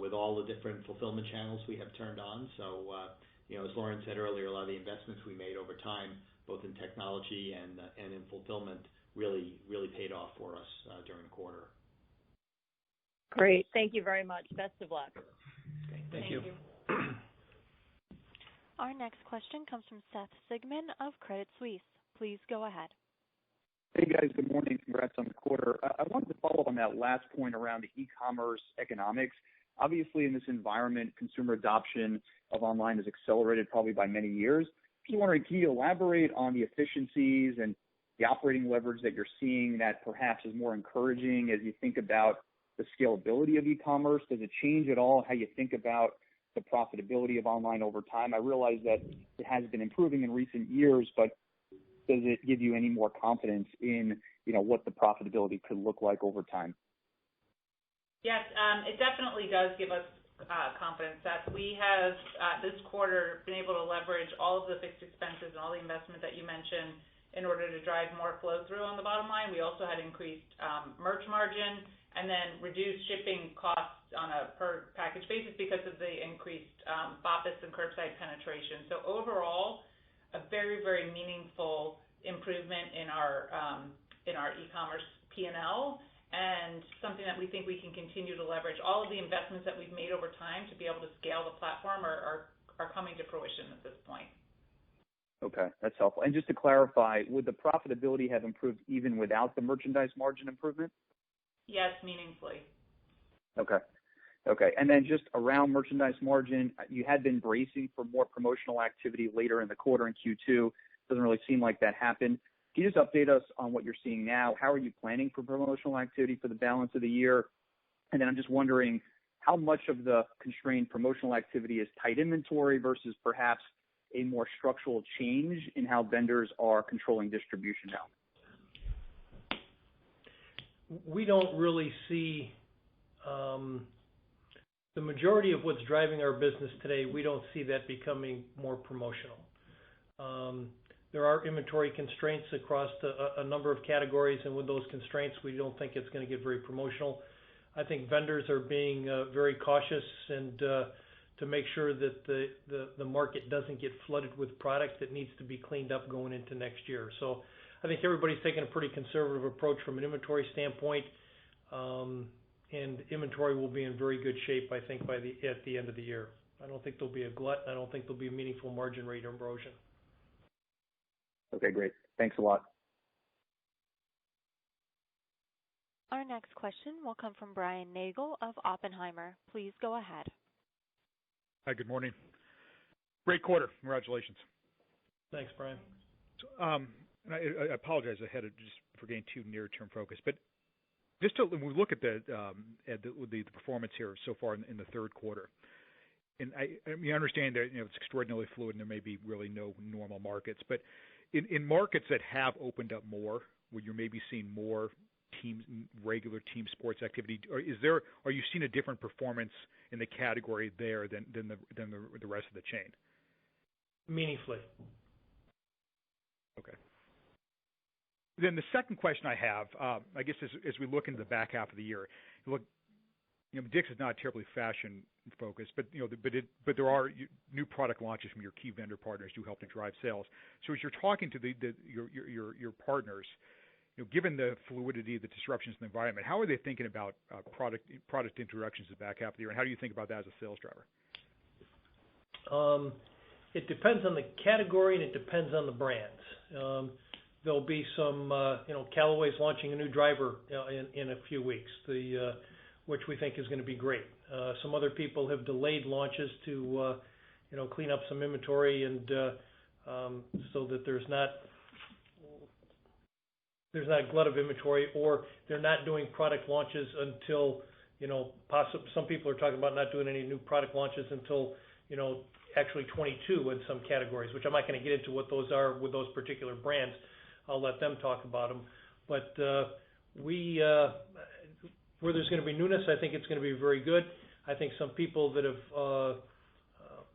with all the different fulfillment channels we have turned on. So, as Lauren said earlier, a lot of the investments we made over time, both in technology and in fulfillment, really paid off for us during the quarter. Great. Thank you very much. Best of luck. Okay, thank you. Our next question comes from Seth Sigman of Credit Suisse. Please go ahead. Hey guys, good morning. Congrats on the quarter. I wanted to follow up on that last point around the e-commerce economics. Obviously, in this environment, consumer adoption of online has accelerated probably by many years. Just wondering, can you elaborate on the efficiencies and the operating leverage that you're seeing that perhaps is more encouraging as you think about the scalability of e-commerce? Does it change at all how you think about the profitability of online over time? I realize that it has been improving in recent years, but does it give you any more confidence in, what the profitability could look like over time? Yes, it definitely does give us confidence that we have this quarter been able to leverage all of the fixed expenses and all the investment that you mentioned in order to drive more flow through on the bottom line. We also had increased merch margin and then reduced shipping costs on a per package basis because of the increased BOPIS and curbside penetration. So overall, a very, very meaningful improvement in our e-commerce P&L, and something that we think we can continue to leverage. All of the investments that we've made over time to be able to scale the platform are coming to fruition at this point. Okay, that's helpful. And just to clarify, would the profitability have improved even without the merchandise margin improvement? Yes, meaningfully. Okay. And then just around merchandise margin, you had been bracing for more promotional activity later in the quarter in Q2. Doesn't really seem like that happened. Can you just update us on what you're seeing now? How are you planning for promotional activity for the balance of the year? And then I'm just wondering how much of the constrained promotional activity is tight inventory versus perhaps a more structural change in how vendors are controlling distribution now? We don't really see the majority of what's driving our business today. We don't see that becoming more promotional. There are inventory constraints across a number of categories, and with those constraints, we don't think it's going to get very promotional. I think vendors are being very cautious and to make sure that the market doesn't get flooded with product that needs to be cleaned up going into next year. So I think everybody's taking a pretty conservative approach from an inventory standpoint, and inventory will be in very good shape, I think, at the end of the year. I don't think there'll be a glut. I don't think there'll be a meaningful margin rate erosion. Okay, great. Thanks a lot. Our next question will come from Brian Nagel of Oppenheimer. Please go ahead. Hi, good morning. Great quarter. Congratulations. Thanks, Brian. And I apologize ahead of just for getting too near-term focus, but just when we look at the performance here so far in the third quarter, and I understand that it's extraordinarily fluid and there may be really no normal markets, but in markets that have opened up more, where you're maybe seeing more regular team sports activity, are you seeing a different performance in the category there than the rest of the chain? Meaningfully. Okay. Then the second question I have, I guess, as we look into the back half of the year, Dick's is not terribly fashion focused, but there are new product launches from your key vendor partners do help to drive sales. So as you're talking to your partners, given the fluidity, the disruptions in the environment, how are they thinking about product introductions in the back half of the year, and how do you think about that as a sales driver? It depends on the category and it depends on the brands. There'll be some, Callaway's launching a new driver in a few weeks, which we think is going to be great. Some other people have delayed launches to, clean up some inventory and so that there's not a glut of inventory, or they're not doing product launches until, some people are talking about not doing any new product launches until, actually 22 in some categories, which I'm not going to get into what those are with those particular brands. I'll let them talk about them. But where there's going to be newness, I think it's going to be very good. I think some people that have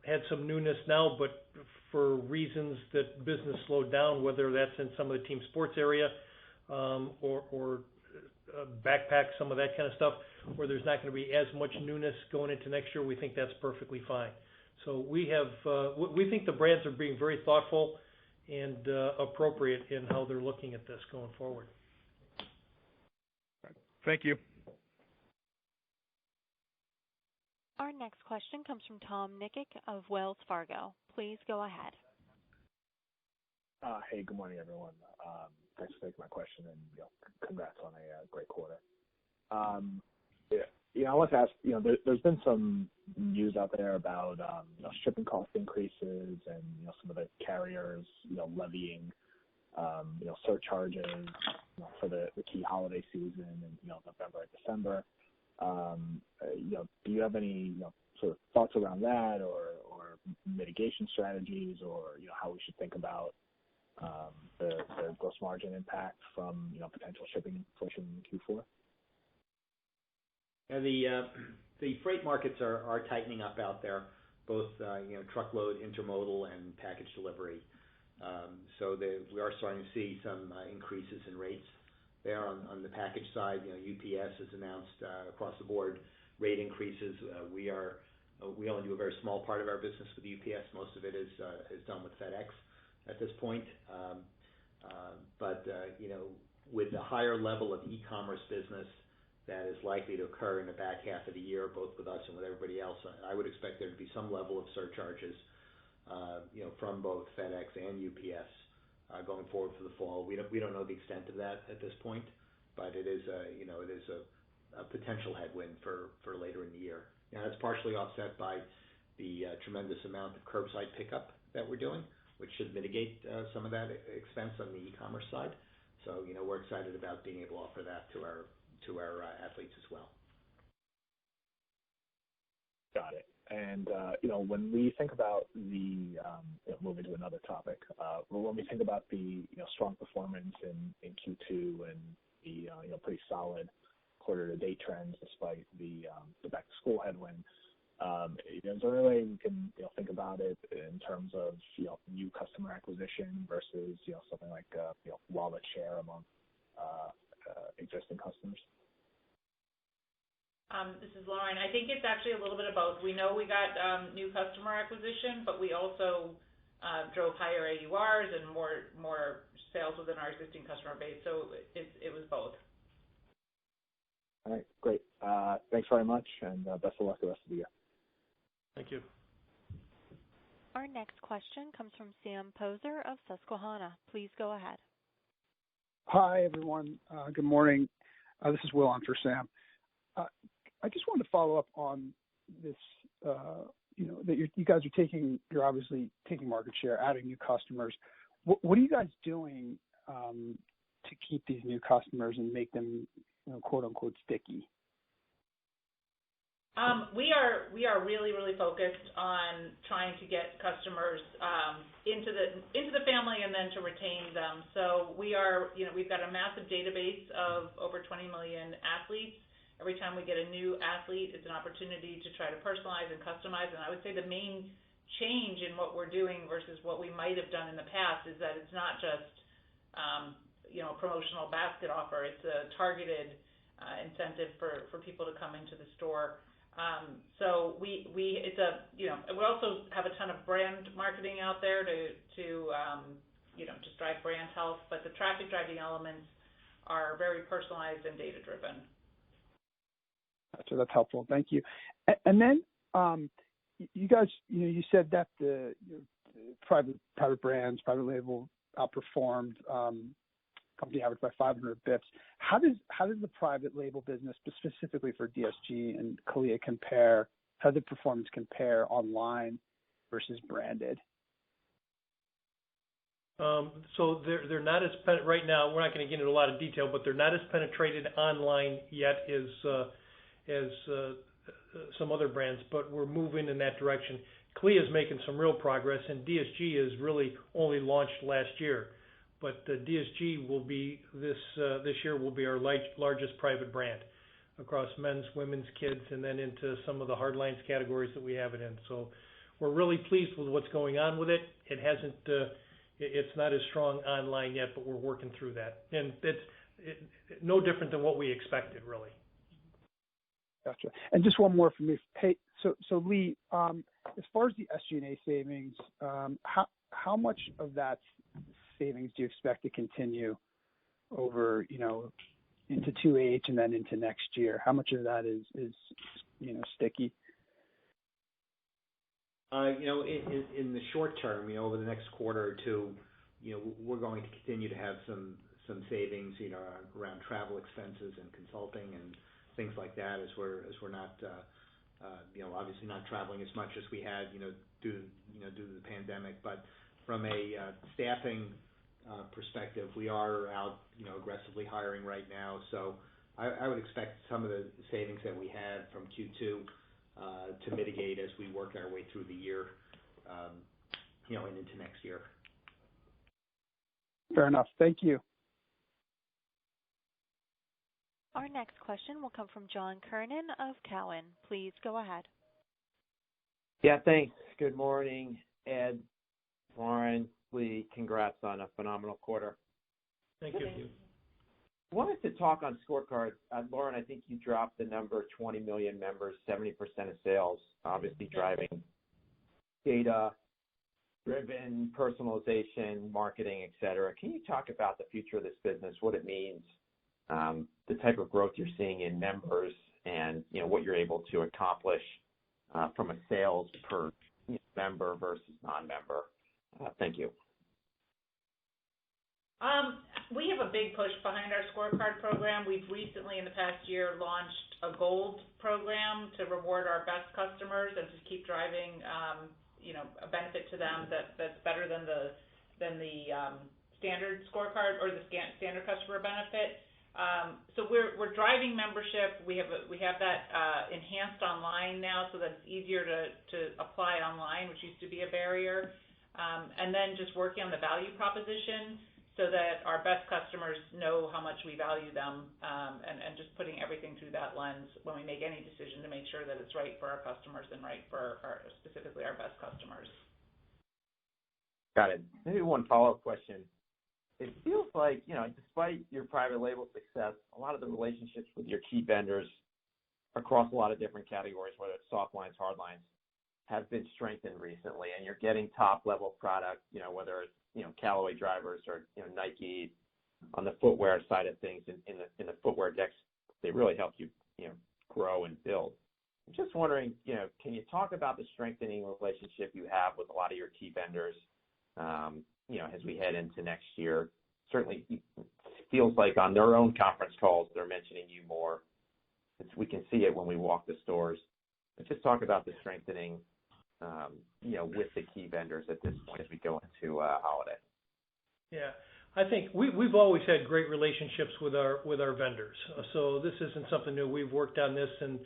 had some newness now, but for reasons that business slowed down, whether that's in some of the team sports area or backpacks, some of that kind of stuff, where there's not going to be as much newness going into next year, we think that's perfectly fine. So we think the brands are being very thoughtful and appropriate in how they're looking at this going forward. Thank you. Our next question comes from Tom Nikic of Wells Fargo. Please go ahead. Hey, good morning, everyone. Thanks for taking my question, and congrats on a great quarter. I want to ask, there's been some news out there about shipping cost increases and some of the carriers levying surcharges for the key holiday season in November and December. Do you have any sort of thoughts around that, or mitigation strategies, or how we should think about the gross margin impact from potential shipping inflation in Q4? The freight markets are tightening up out there, both truckload, intermodal, and package delivery. So we are starting to see some increases in rates there. On the package side, UPS has announced across the board rate increases. We only do a very small part of our business with UPS. Most of it is done with FedEx at this point. But with the higher level of e-commerce business that is likely to occur in the back half of the year, both with us and with everybody else, I would expect there to be some level of surcharges, from both FedEx and UPS going forward for the fall. We don't know the extent of that at this point, but it is a potential headwind for later in the year. Now, it's partially offset by the tremendous amount of curbside pickup that we're doing, which should mitigate some of that expense on the e-commerce side. So, we're excited about being able to offer that to our athletes as well. Got it. And when we think about the moving to another topic, when we think about the strong performance in Q2 and the pretty solid quarter-to-date trends despite the back-to-school headwind, is there any way we can think about it in terms of new customer acquisition versus something like wallet share among existing customers? This is Lauren. I think it's actually a little bit of both. We know we got new customer acquisition, but we also drove higher AURs and more sales within our existing customer base. So it was both. All right, great. Thanks very much, and best of luck the rest of the year. Thank you. Our next question comes from Sam Poser of Susquehanna. Please go ahead. Hi, everyone. Good morning. This is Will on for Sam. I just wanted to follow up on this, that you guys are you're obviously taking market share, adding new customers. What are you guys doing to keep these new customers and make them, quote unquote, sticky? We are really, really focused on trying to get customers into the family and then to retain them. So we've got a massive database of over 20 million athletes. Every time we get a new athlete, it's an opportunity to try to personalize and customize. And I would say the main change in what we're doing versus what we might have done in the past is that it's not just a promotional basket offer. It's a targeted incentive for people to come into the store. So we also have a ton of brand marketing out there to just drive brand health, but the traffic driving elements are very personalized and data driven. So that's helpful. Thank you. And then you guys, you said that the private brands, private label outperformed company average by 500 bips. How does the private label business, specifically for DSG and CALIA, compare? How does the performance compare online versus branded? So they're not as right now. We're not going to get into a lot of detail, but they're not as penetrated online yet as some other brands. But we're moving in that direction. CALIA is making some real progress, and DSG is really only launched last year. But DSG will be this year will be our largest private brand across men's, women's, kids, and then into some of the hard lines categories that we have it in. So we're really pleased with what's going on with it. It hasn't. It's not as strong online yet, but we're working through that, and it's no different than what we expected, really. Gotcha. And just one more from me. Hey, so Lee, as far as the SG&A savings, how much of that savings do you expect to continue over, into 2H and then into next year? How much of that is sticky? In the short term, over the next quarter or two, we're going to continue to have some savings, around travel expenses and consulting and things like that, as we're not, obviously not traveling as much as we had, due to the pandemic. But from a staffing perspective, we are out, aggressively hiring right now. So I would expect some of the savings that we had from Q2 to mitigate as we work our way through the year, and into next year. Fair enough. Thank you. Our next question will come from John Kernan of Cowen. Please go ahead. Yeah, thanks. Good morning, Ed, Lauren, Lee. Congrats on a phenomenal quarter. Thank you. I wanted to talk on scorecards. Lauren, I think you dropped the number 20 million members, 70% of sales, obviously driving data-driven personalization, marketing, et cetera. Can you talk about the future of this business, what it means, the type of growth you're seeing in members, and what you're able to accomplish from a sales per member versus non-member? Thank you. We have a big push behind our scorecard program. We've recently, in the past year, launched a gold program to reward our best customers and to keep driving, a benefit to them that's better than the standard scorecard or the standard customer benefit. So we're driving membership. We have that enhanced online now, so that it's easier to apply online, which used to be a barrier. And then just working on the value proposition, so that our best customers know how much we value them, and just putting everything through that lens when we make any decision to make sure that it's right for our customers and right for specifically our best customers. Got it. Maybe one follow-up question. It feels like, despite your private label success, a lot of the relationships with your key vendors across a lot of different categories, whether it's soft lines, hard lines, have been strengthened recently, and you're getting top-level product, whether it's Callaway drivers or Nike on the footwear side of things in the footwear decks. They really help you grow and build. I'm just wondering, can you talk about the strengthening relationship you have with a lot of your key vendors as we head into next year? Certainly it feels like on their own conference calls they're mentioning you more. We can see it when we walk the stores. But just talk about the strengthening with the key vendors at this point as we go into holiday. Yeah, I think we've always had great relationships with our vendors. So this isn't something new. We've worked on this and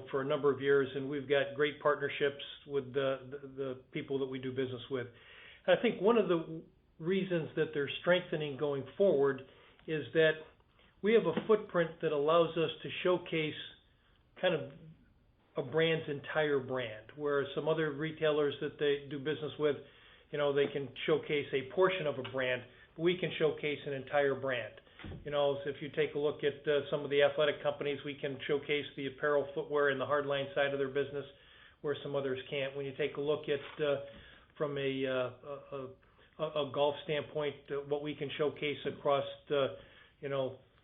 for a number of years, and we've got great partnerships with the people that we do business with. I think one of the reasons that they're strengthening going forward is that we have a footprint that allows us to showcase kind of a brand's entire brand, whereas some other retailers that they do business with, they can showcase a portion of a brand, but we can showcase an entire brand. So if you take a look at some of the athletic companies, we can showcase the apparel, footwear, and the hardline side of their business, where some others can't. When you take a look at from a golf standpoint, what we can showcase across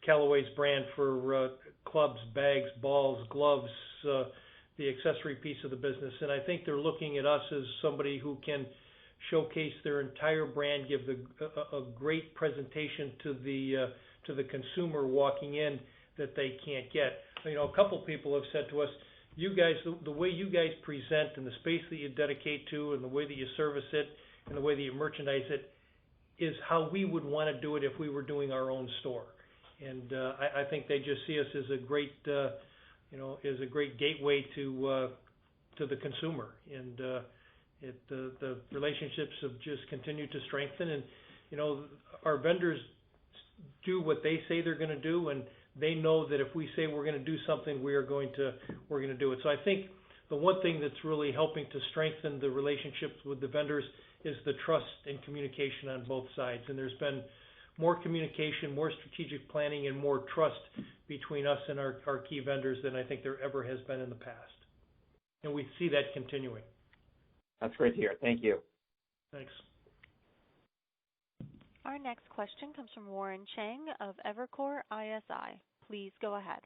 Callaway's brand for clubs, bags, balls, gloves, the accessory piece of the business. And I think they're looking at us as somebody who can showcase their entire brand, give a great presentation to the consumer walking in that they can't get. A couple people have said to us, you guys, the way you guys present and the space that you dedicate to and the way that you service it and the way that you merchandise it is how we would want to do it if we were doing our own store. And I think they just see us as a great is a great gateway to the consumer, and the relationships have just continued to strengthen. And our vendors do what they say they're going to do, and they know that if we say we're going to do something, we're going to do it. So I think the one thing that's really helping to strengthen the relationships with the vendors is the trust and communication on both sides. And there's been more communication, more strategic planning, and more trust between us and our key vendors than I think there ever has been in the past. And we see that continuing. That's great to hear. Thank you. Thanks. Our next question comes from Warren Chang of Evercore ISI. Please go ahead.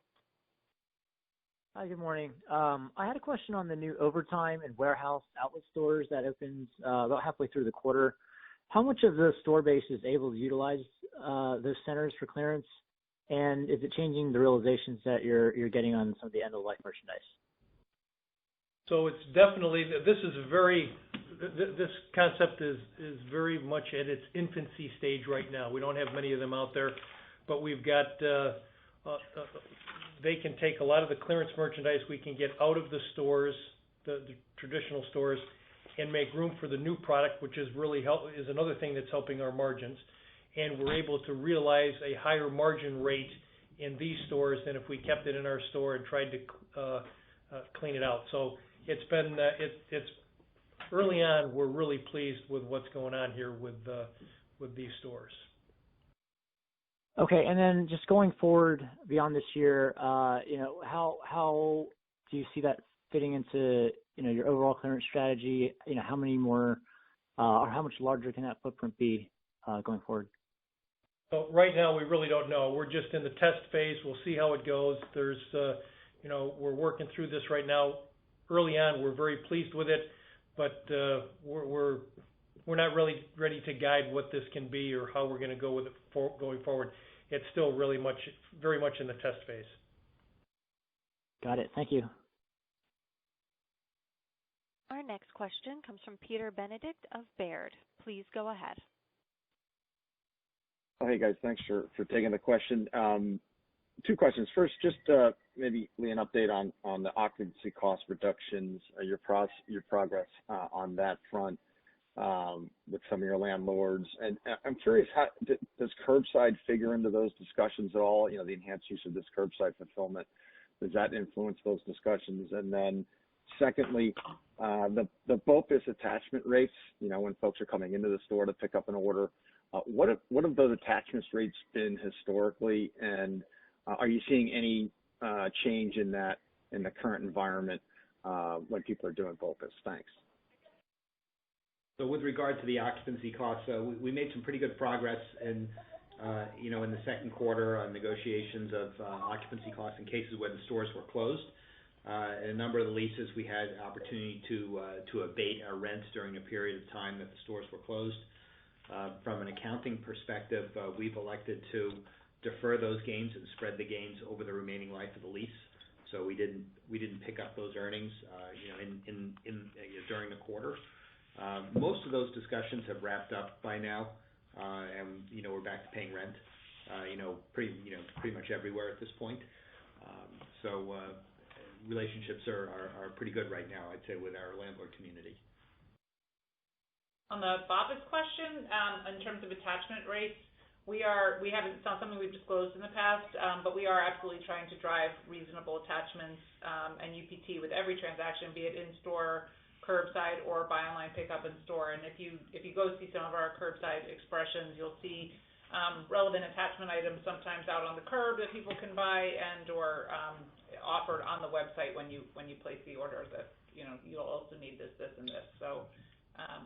Hi, good morning. I had a question on the new Overtime and Warehouse outlet stores that opened about halfway through the quarter. How much of the store base is able to utilize those centers for clearance? And is it changing the realizations that you're getting on some of the end-of-life merchandise? So it's definitely, this concept is very much at its infancy stage right now. We don't have many of them out there, but we've got, they can take a lot of the clearance merchandise we can get out of the stores, the traditional stores, and make room for the new product, which is another thing that's helping our margins. And we're able to realize a higher margin rate in these stores than if we kept it in our store and tried to clean it out. So it's been, it's early on, we're really pleased with what's going on here with these stores. Okay, and then just going forward beyond this year, how do you see that fitting into, your overall clearance strategy? How many more, or how much larger can that footprint be going forward? So right now, we really don't know. We're just in the test phase. We'll see how it goes. There's, we're working through this right now. Early on, we're very pleased with it, but we're not really ready to guide what this can be or how we're going to go with it going forward. It's still very much in the test phase. Got it. Thank you. Our next question comes from Peter Benedict of Baird. Please go ahead. Oh, hey guys, thanks for taking the question. Two questions. First, just maybe Lee, an update on the occupancy cost reductions, your progress on that front with some of your landlords. And I'm curious, how does curbside figure into those discussions at all? The enhanced use of this curbside fulfillment, does that influence those discussions? And then secondly, the BOPIS attachment rates, when folks are coming into the store to pick up an order, what have those attachment rates been historically, and are you seeing any change in that in the current environment when people are doing BOPIS? Thanks. So with regard to the occupancy costs, we made some pretty good progress in the second quarter on negotiations of occupancy costs in cases where the stores were closed. In a number of the leases, we had opportunity to abate our rents during a period of time that the stores were closed. From an accounting perspective, we've elected to defer those gains and spread the gains over the remaining life of the lease. So we didn't pick up those earnings, during the quarter. Most of those discussions have wrapped up by now, and we're back to paying rent. Pretty much everywhere at this point. So relationships are pretty good right now, I'd say, with our landlord community. On the BOPIS question, in terms of attachment rates, it's not something we've disclosed in the past, but we are absolutely trying to drive reasonable attachments and UPT with every transaction, be it in-store, curbside, or buy online, pick up in store. And if you go see some of our curbside expressions, you'll see relevant attachment items sometimes out on the curb that people can buy and/or offered on the website when you place the order that you'll also need this, and this. So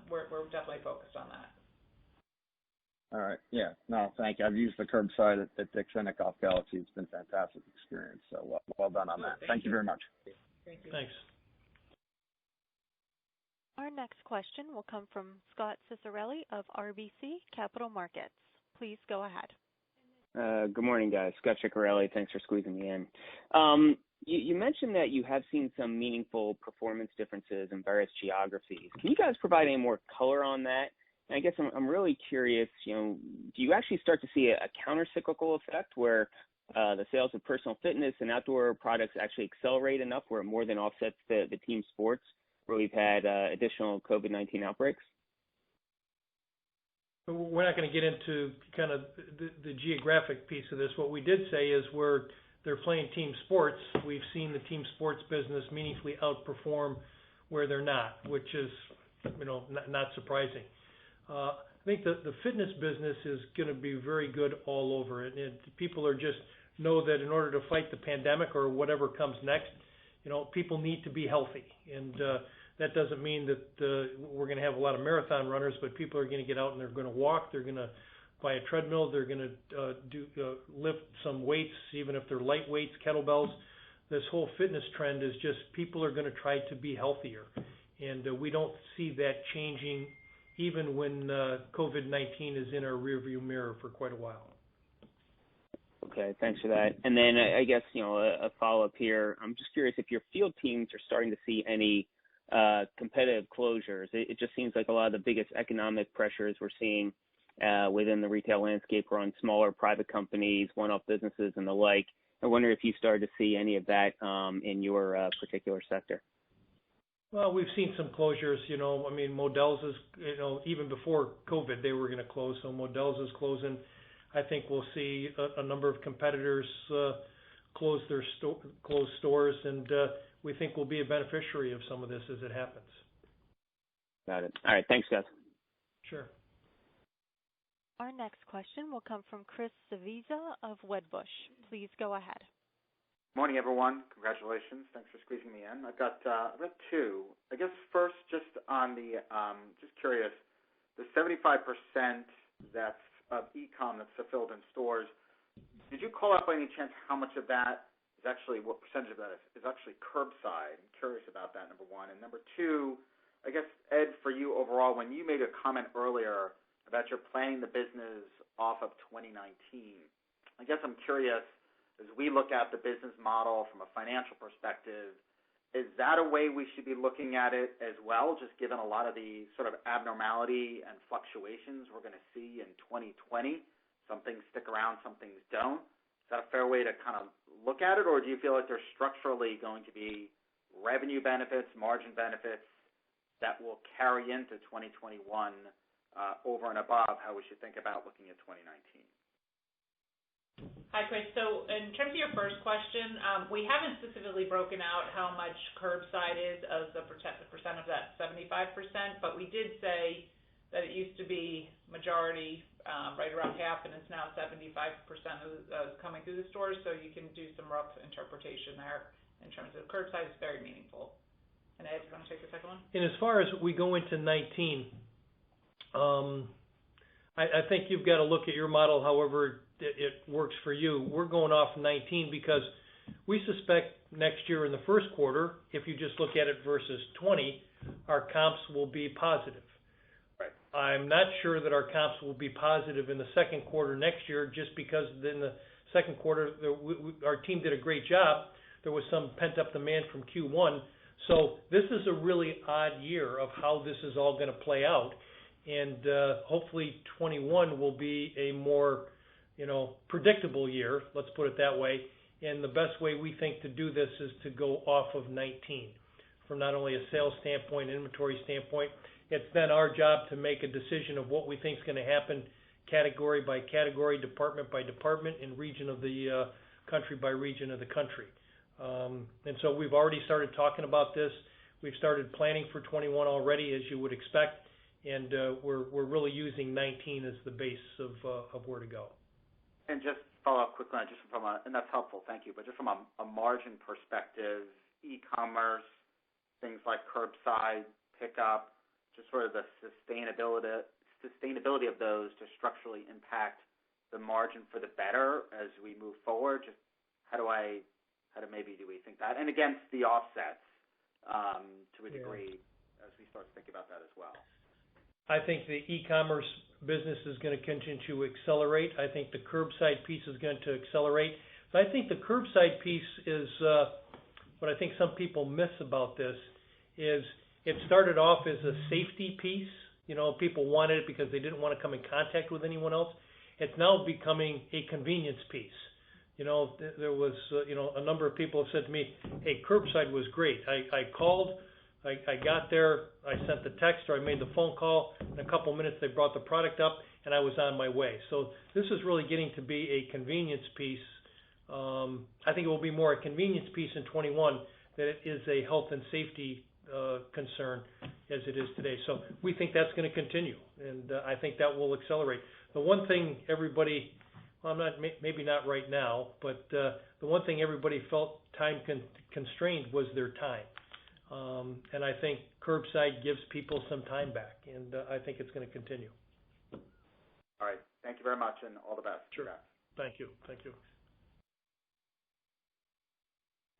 we're definitely focused on that. All right. Yeah. No, thank you. I've used the curbside at Dick's and at Golf Galaxy. It's been a fantastic experience. So well done on that. Thank you very much. Thank you. Thanks. Our next question will come from Scot Ciccarelli of RBC Capital Markets. Please go ahead. Good morning, guys. Scot Ciccarelli. Thanks for squeezing me in. You mentioned that you have seen some meaningful performance differences in various geographies. Can you guys provide any more color on that? And I guess I'm really curious, do you actually start to see a counter-cyclical effect where the sales of personal fitness and outdoor products actually accelerate enough where it more than offsets the team sports where we've had additional COVID-19 outbreaks? We're not going to get into kind of the geographic piece of this. What we did say is where they're playing team sports, we've seen the team sports business meaningfully outperform where they're not, which is not surprising. I think the fitness business is going to be very good all over it. And people are just know that in order to fight the pandemic or whatever comes next, people need to be healthy. And that doesn't mean that we're going to have a lot of marathon runners, but people are going to get out and they're going to walk. They're going to buy a treadmill. They're going to lift some weights, even if they're light weights, kettlebells. this whole fitness trend is just people are going to try to be healthier. And we don't see that changing even when COVID-19 is in our rearview mirror for quite a while. Okay, thanks for that. And then I guess, a follow-up here. I'm just curious if your field teams are starting to see any competitive closures. It just seems like a lot of the biggest economic pressures we're seeing within the retail landscape are on smaller private companies, one-off businesses, and the like. I wonder if you started to see any of that in your particular sector. Well, we've seen some closures. Modell's is, even before COVID, they were going to close, so Modell's is closing. I think we'll see a number of competitors close stores, and we think we'll be a beneficiary of some of this as it happens. Got it. All right. Thanks, guys. Sure. Our next question will come from Chris Savizza of Wedbush. Please go ahead. Morning, everyone. Congratulations. Thanks for squeezing me in. I've got two. I guess first, just on the, just curious, the 75% that's of e-com that's fulfilled in stores, did you call out by any chance how much of that is actually, what percentage of that is actually curbside? I'm curious about that, number one. And number two, I guess, Ed, for you overall, when you made a comment earlier about your planning the business off of 2019, I guess I'm curious, as we look at the business model from a financial perspective, is that a way we should be looking at it as well, just given a lot of the sort of abnormality and fluctuations we're going to see in 2020? Some things stick around, some things don't. Is that a fair way to kind of look at it, or do you feel like there's structurally going to be revenue benefits, margin benefits that will carry into 2021 over and above how we should think about looking at 2019? Hi, Chris. So in terms of your first question, we haven't specifically broken out how much curbside is as a percent of that 75%, but we did say that it used to be majority, right around half, and it's now 75% of coming through the stores, so you can do some rough interpretation there in terms of curbside is very meaningful. And Ed, you want to take the second one? And as far as we go into 19, I think you've got to look at your model however it works for you. We're going off 19 because we suspect next year in the first quarter, if you just look at it versus 20, our comps will be positive. Right. I'm not sure that our comps will be positive in the second quarter next year just because in the second quarter our team did a great job. There was some pent-up demand from Q1. So this is a really odd year of how this is all going to play out. And hopefully 21 will be a more predictable year, let's put it that way. And the best way we think to do this is to go off of 19 from not only a sales standpoint, inventory standpoint. It's then our job to make a decision of what we think is going to happen category by category, department by department, and region of the country by region of the country. And so we've already started talking about this. We've started planning for 21 already, as you would expect. And we're really using 19 as the base of where to go. And just follow up quickly, and that's helpful, thank you. But just from a margin perspective, e-commerce, things like curbside, pickup, just sort of the sustainability of those to structurally impact the margin for the better as we move forward. Just how do we think that? And against the offsets to a degree as we start to think about that as well. I think the e-commerce business is going to continue to accelerate. I think the curbside piece is going to accelerate. But I think the curbside piece is what I think some people miss about this is it started off as a safety piece. People wanted it because they didn't want to come in contact with anyone else. It's now becoming a convenience piece. There was a number of people have said to me, "Hey, curbside was great. I called. I got there, I sent the text or I made the phone call, in a couple of minutes they brought the product up and I was on my way." So this is really getting to be a convenience piece. I think it will be more a convenience piece in 21 than it is a health and safety concern as it is today. So we think that's going to continue, and I think that will accelerate. The one thing everybody, maybe not right now, but the one thing everybody felt time constrained was their time. And I think curbside gives people some time back, and I think it's going to continue. All right. Thank you very much, and all the best. Sure. Thank you.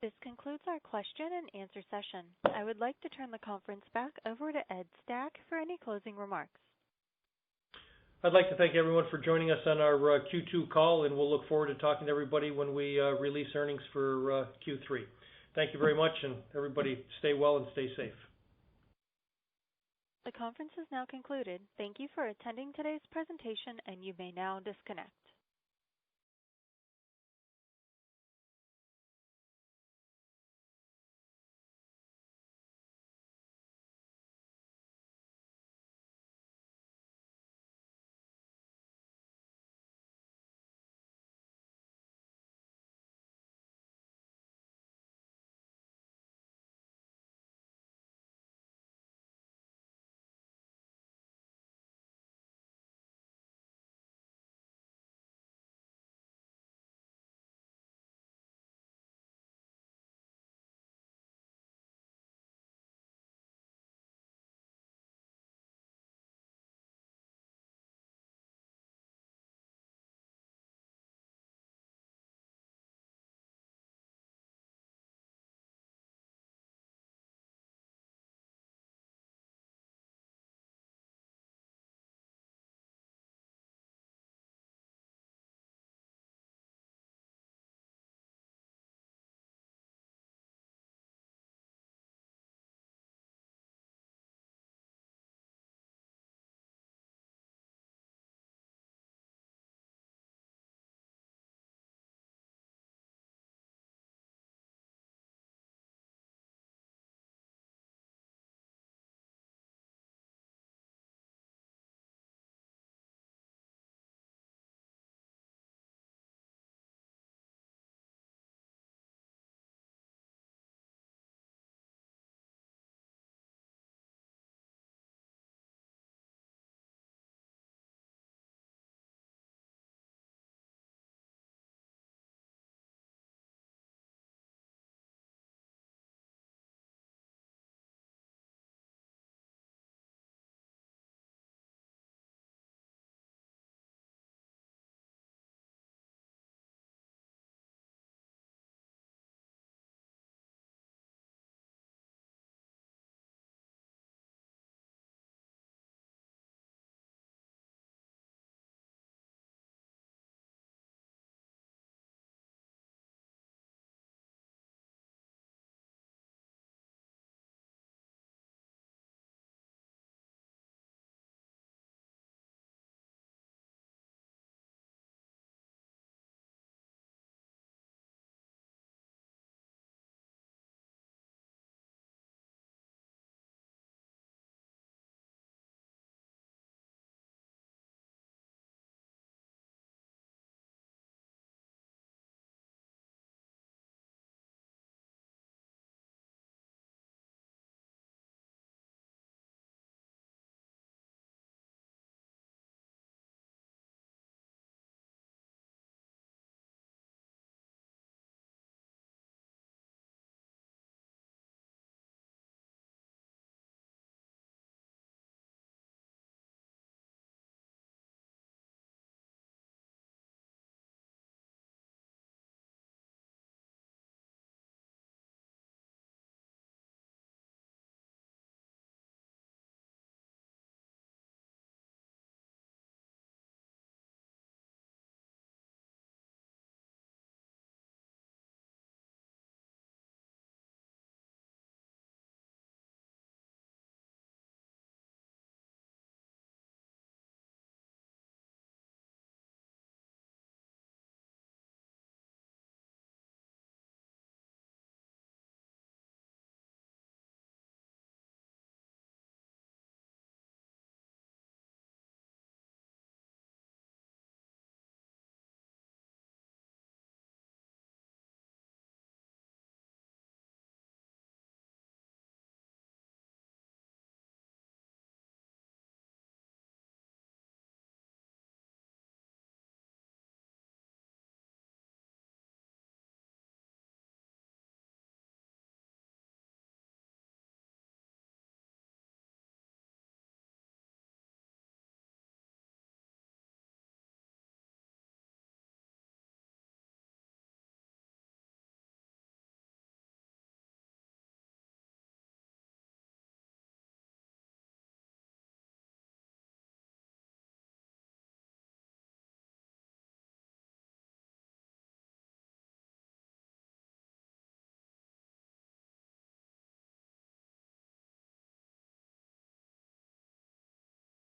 This concludes our question and answer session. I would like to turn the conference back over to Ed Stack for any closing remarks. I'd like to thank everyone for joining us on our Q2 call, and we'll look forward to talking to everybody when we release earnings for Q3. Thank you very much, and everybody stay well and stay safe. The conference is now concluded. Thank you for attending today's presentation, and you may now disconnect.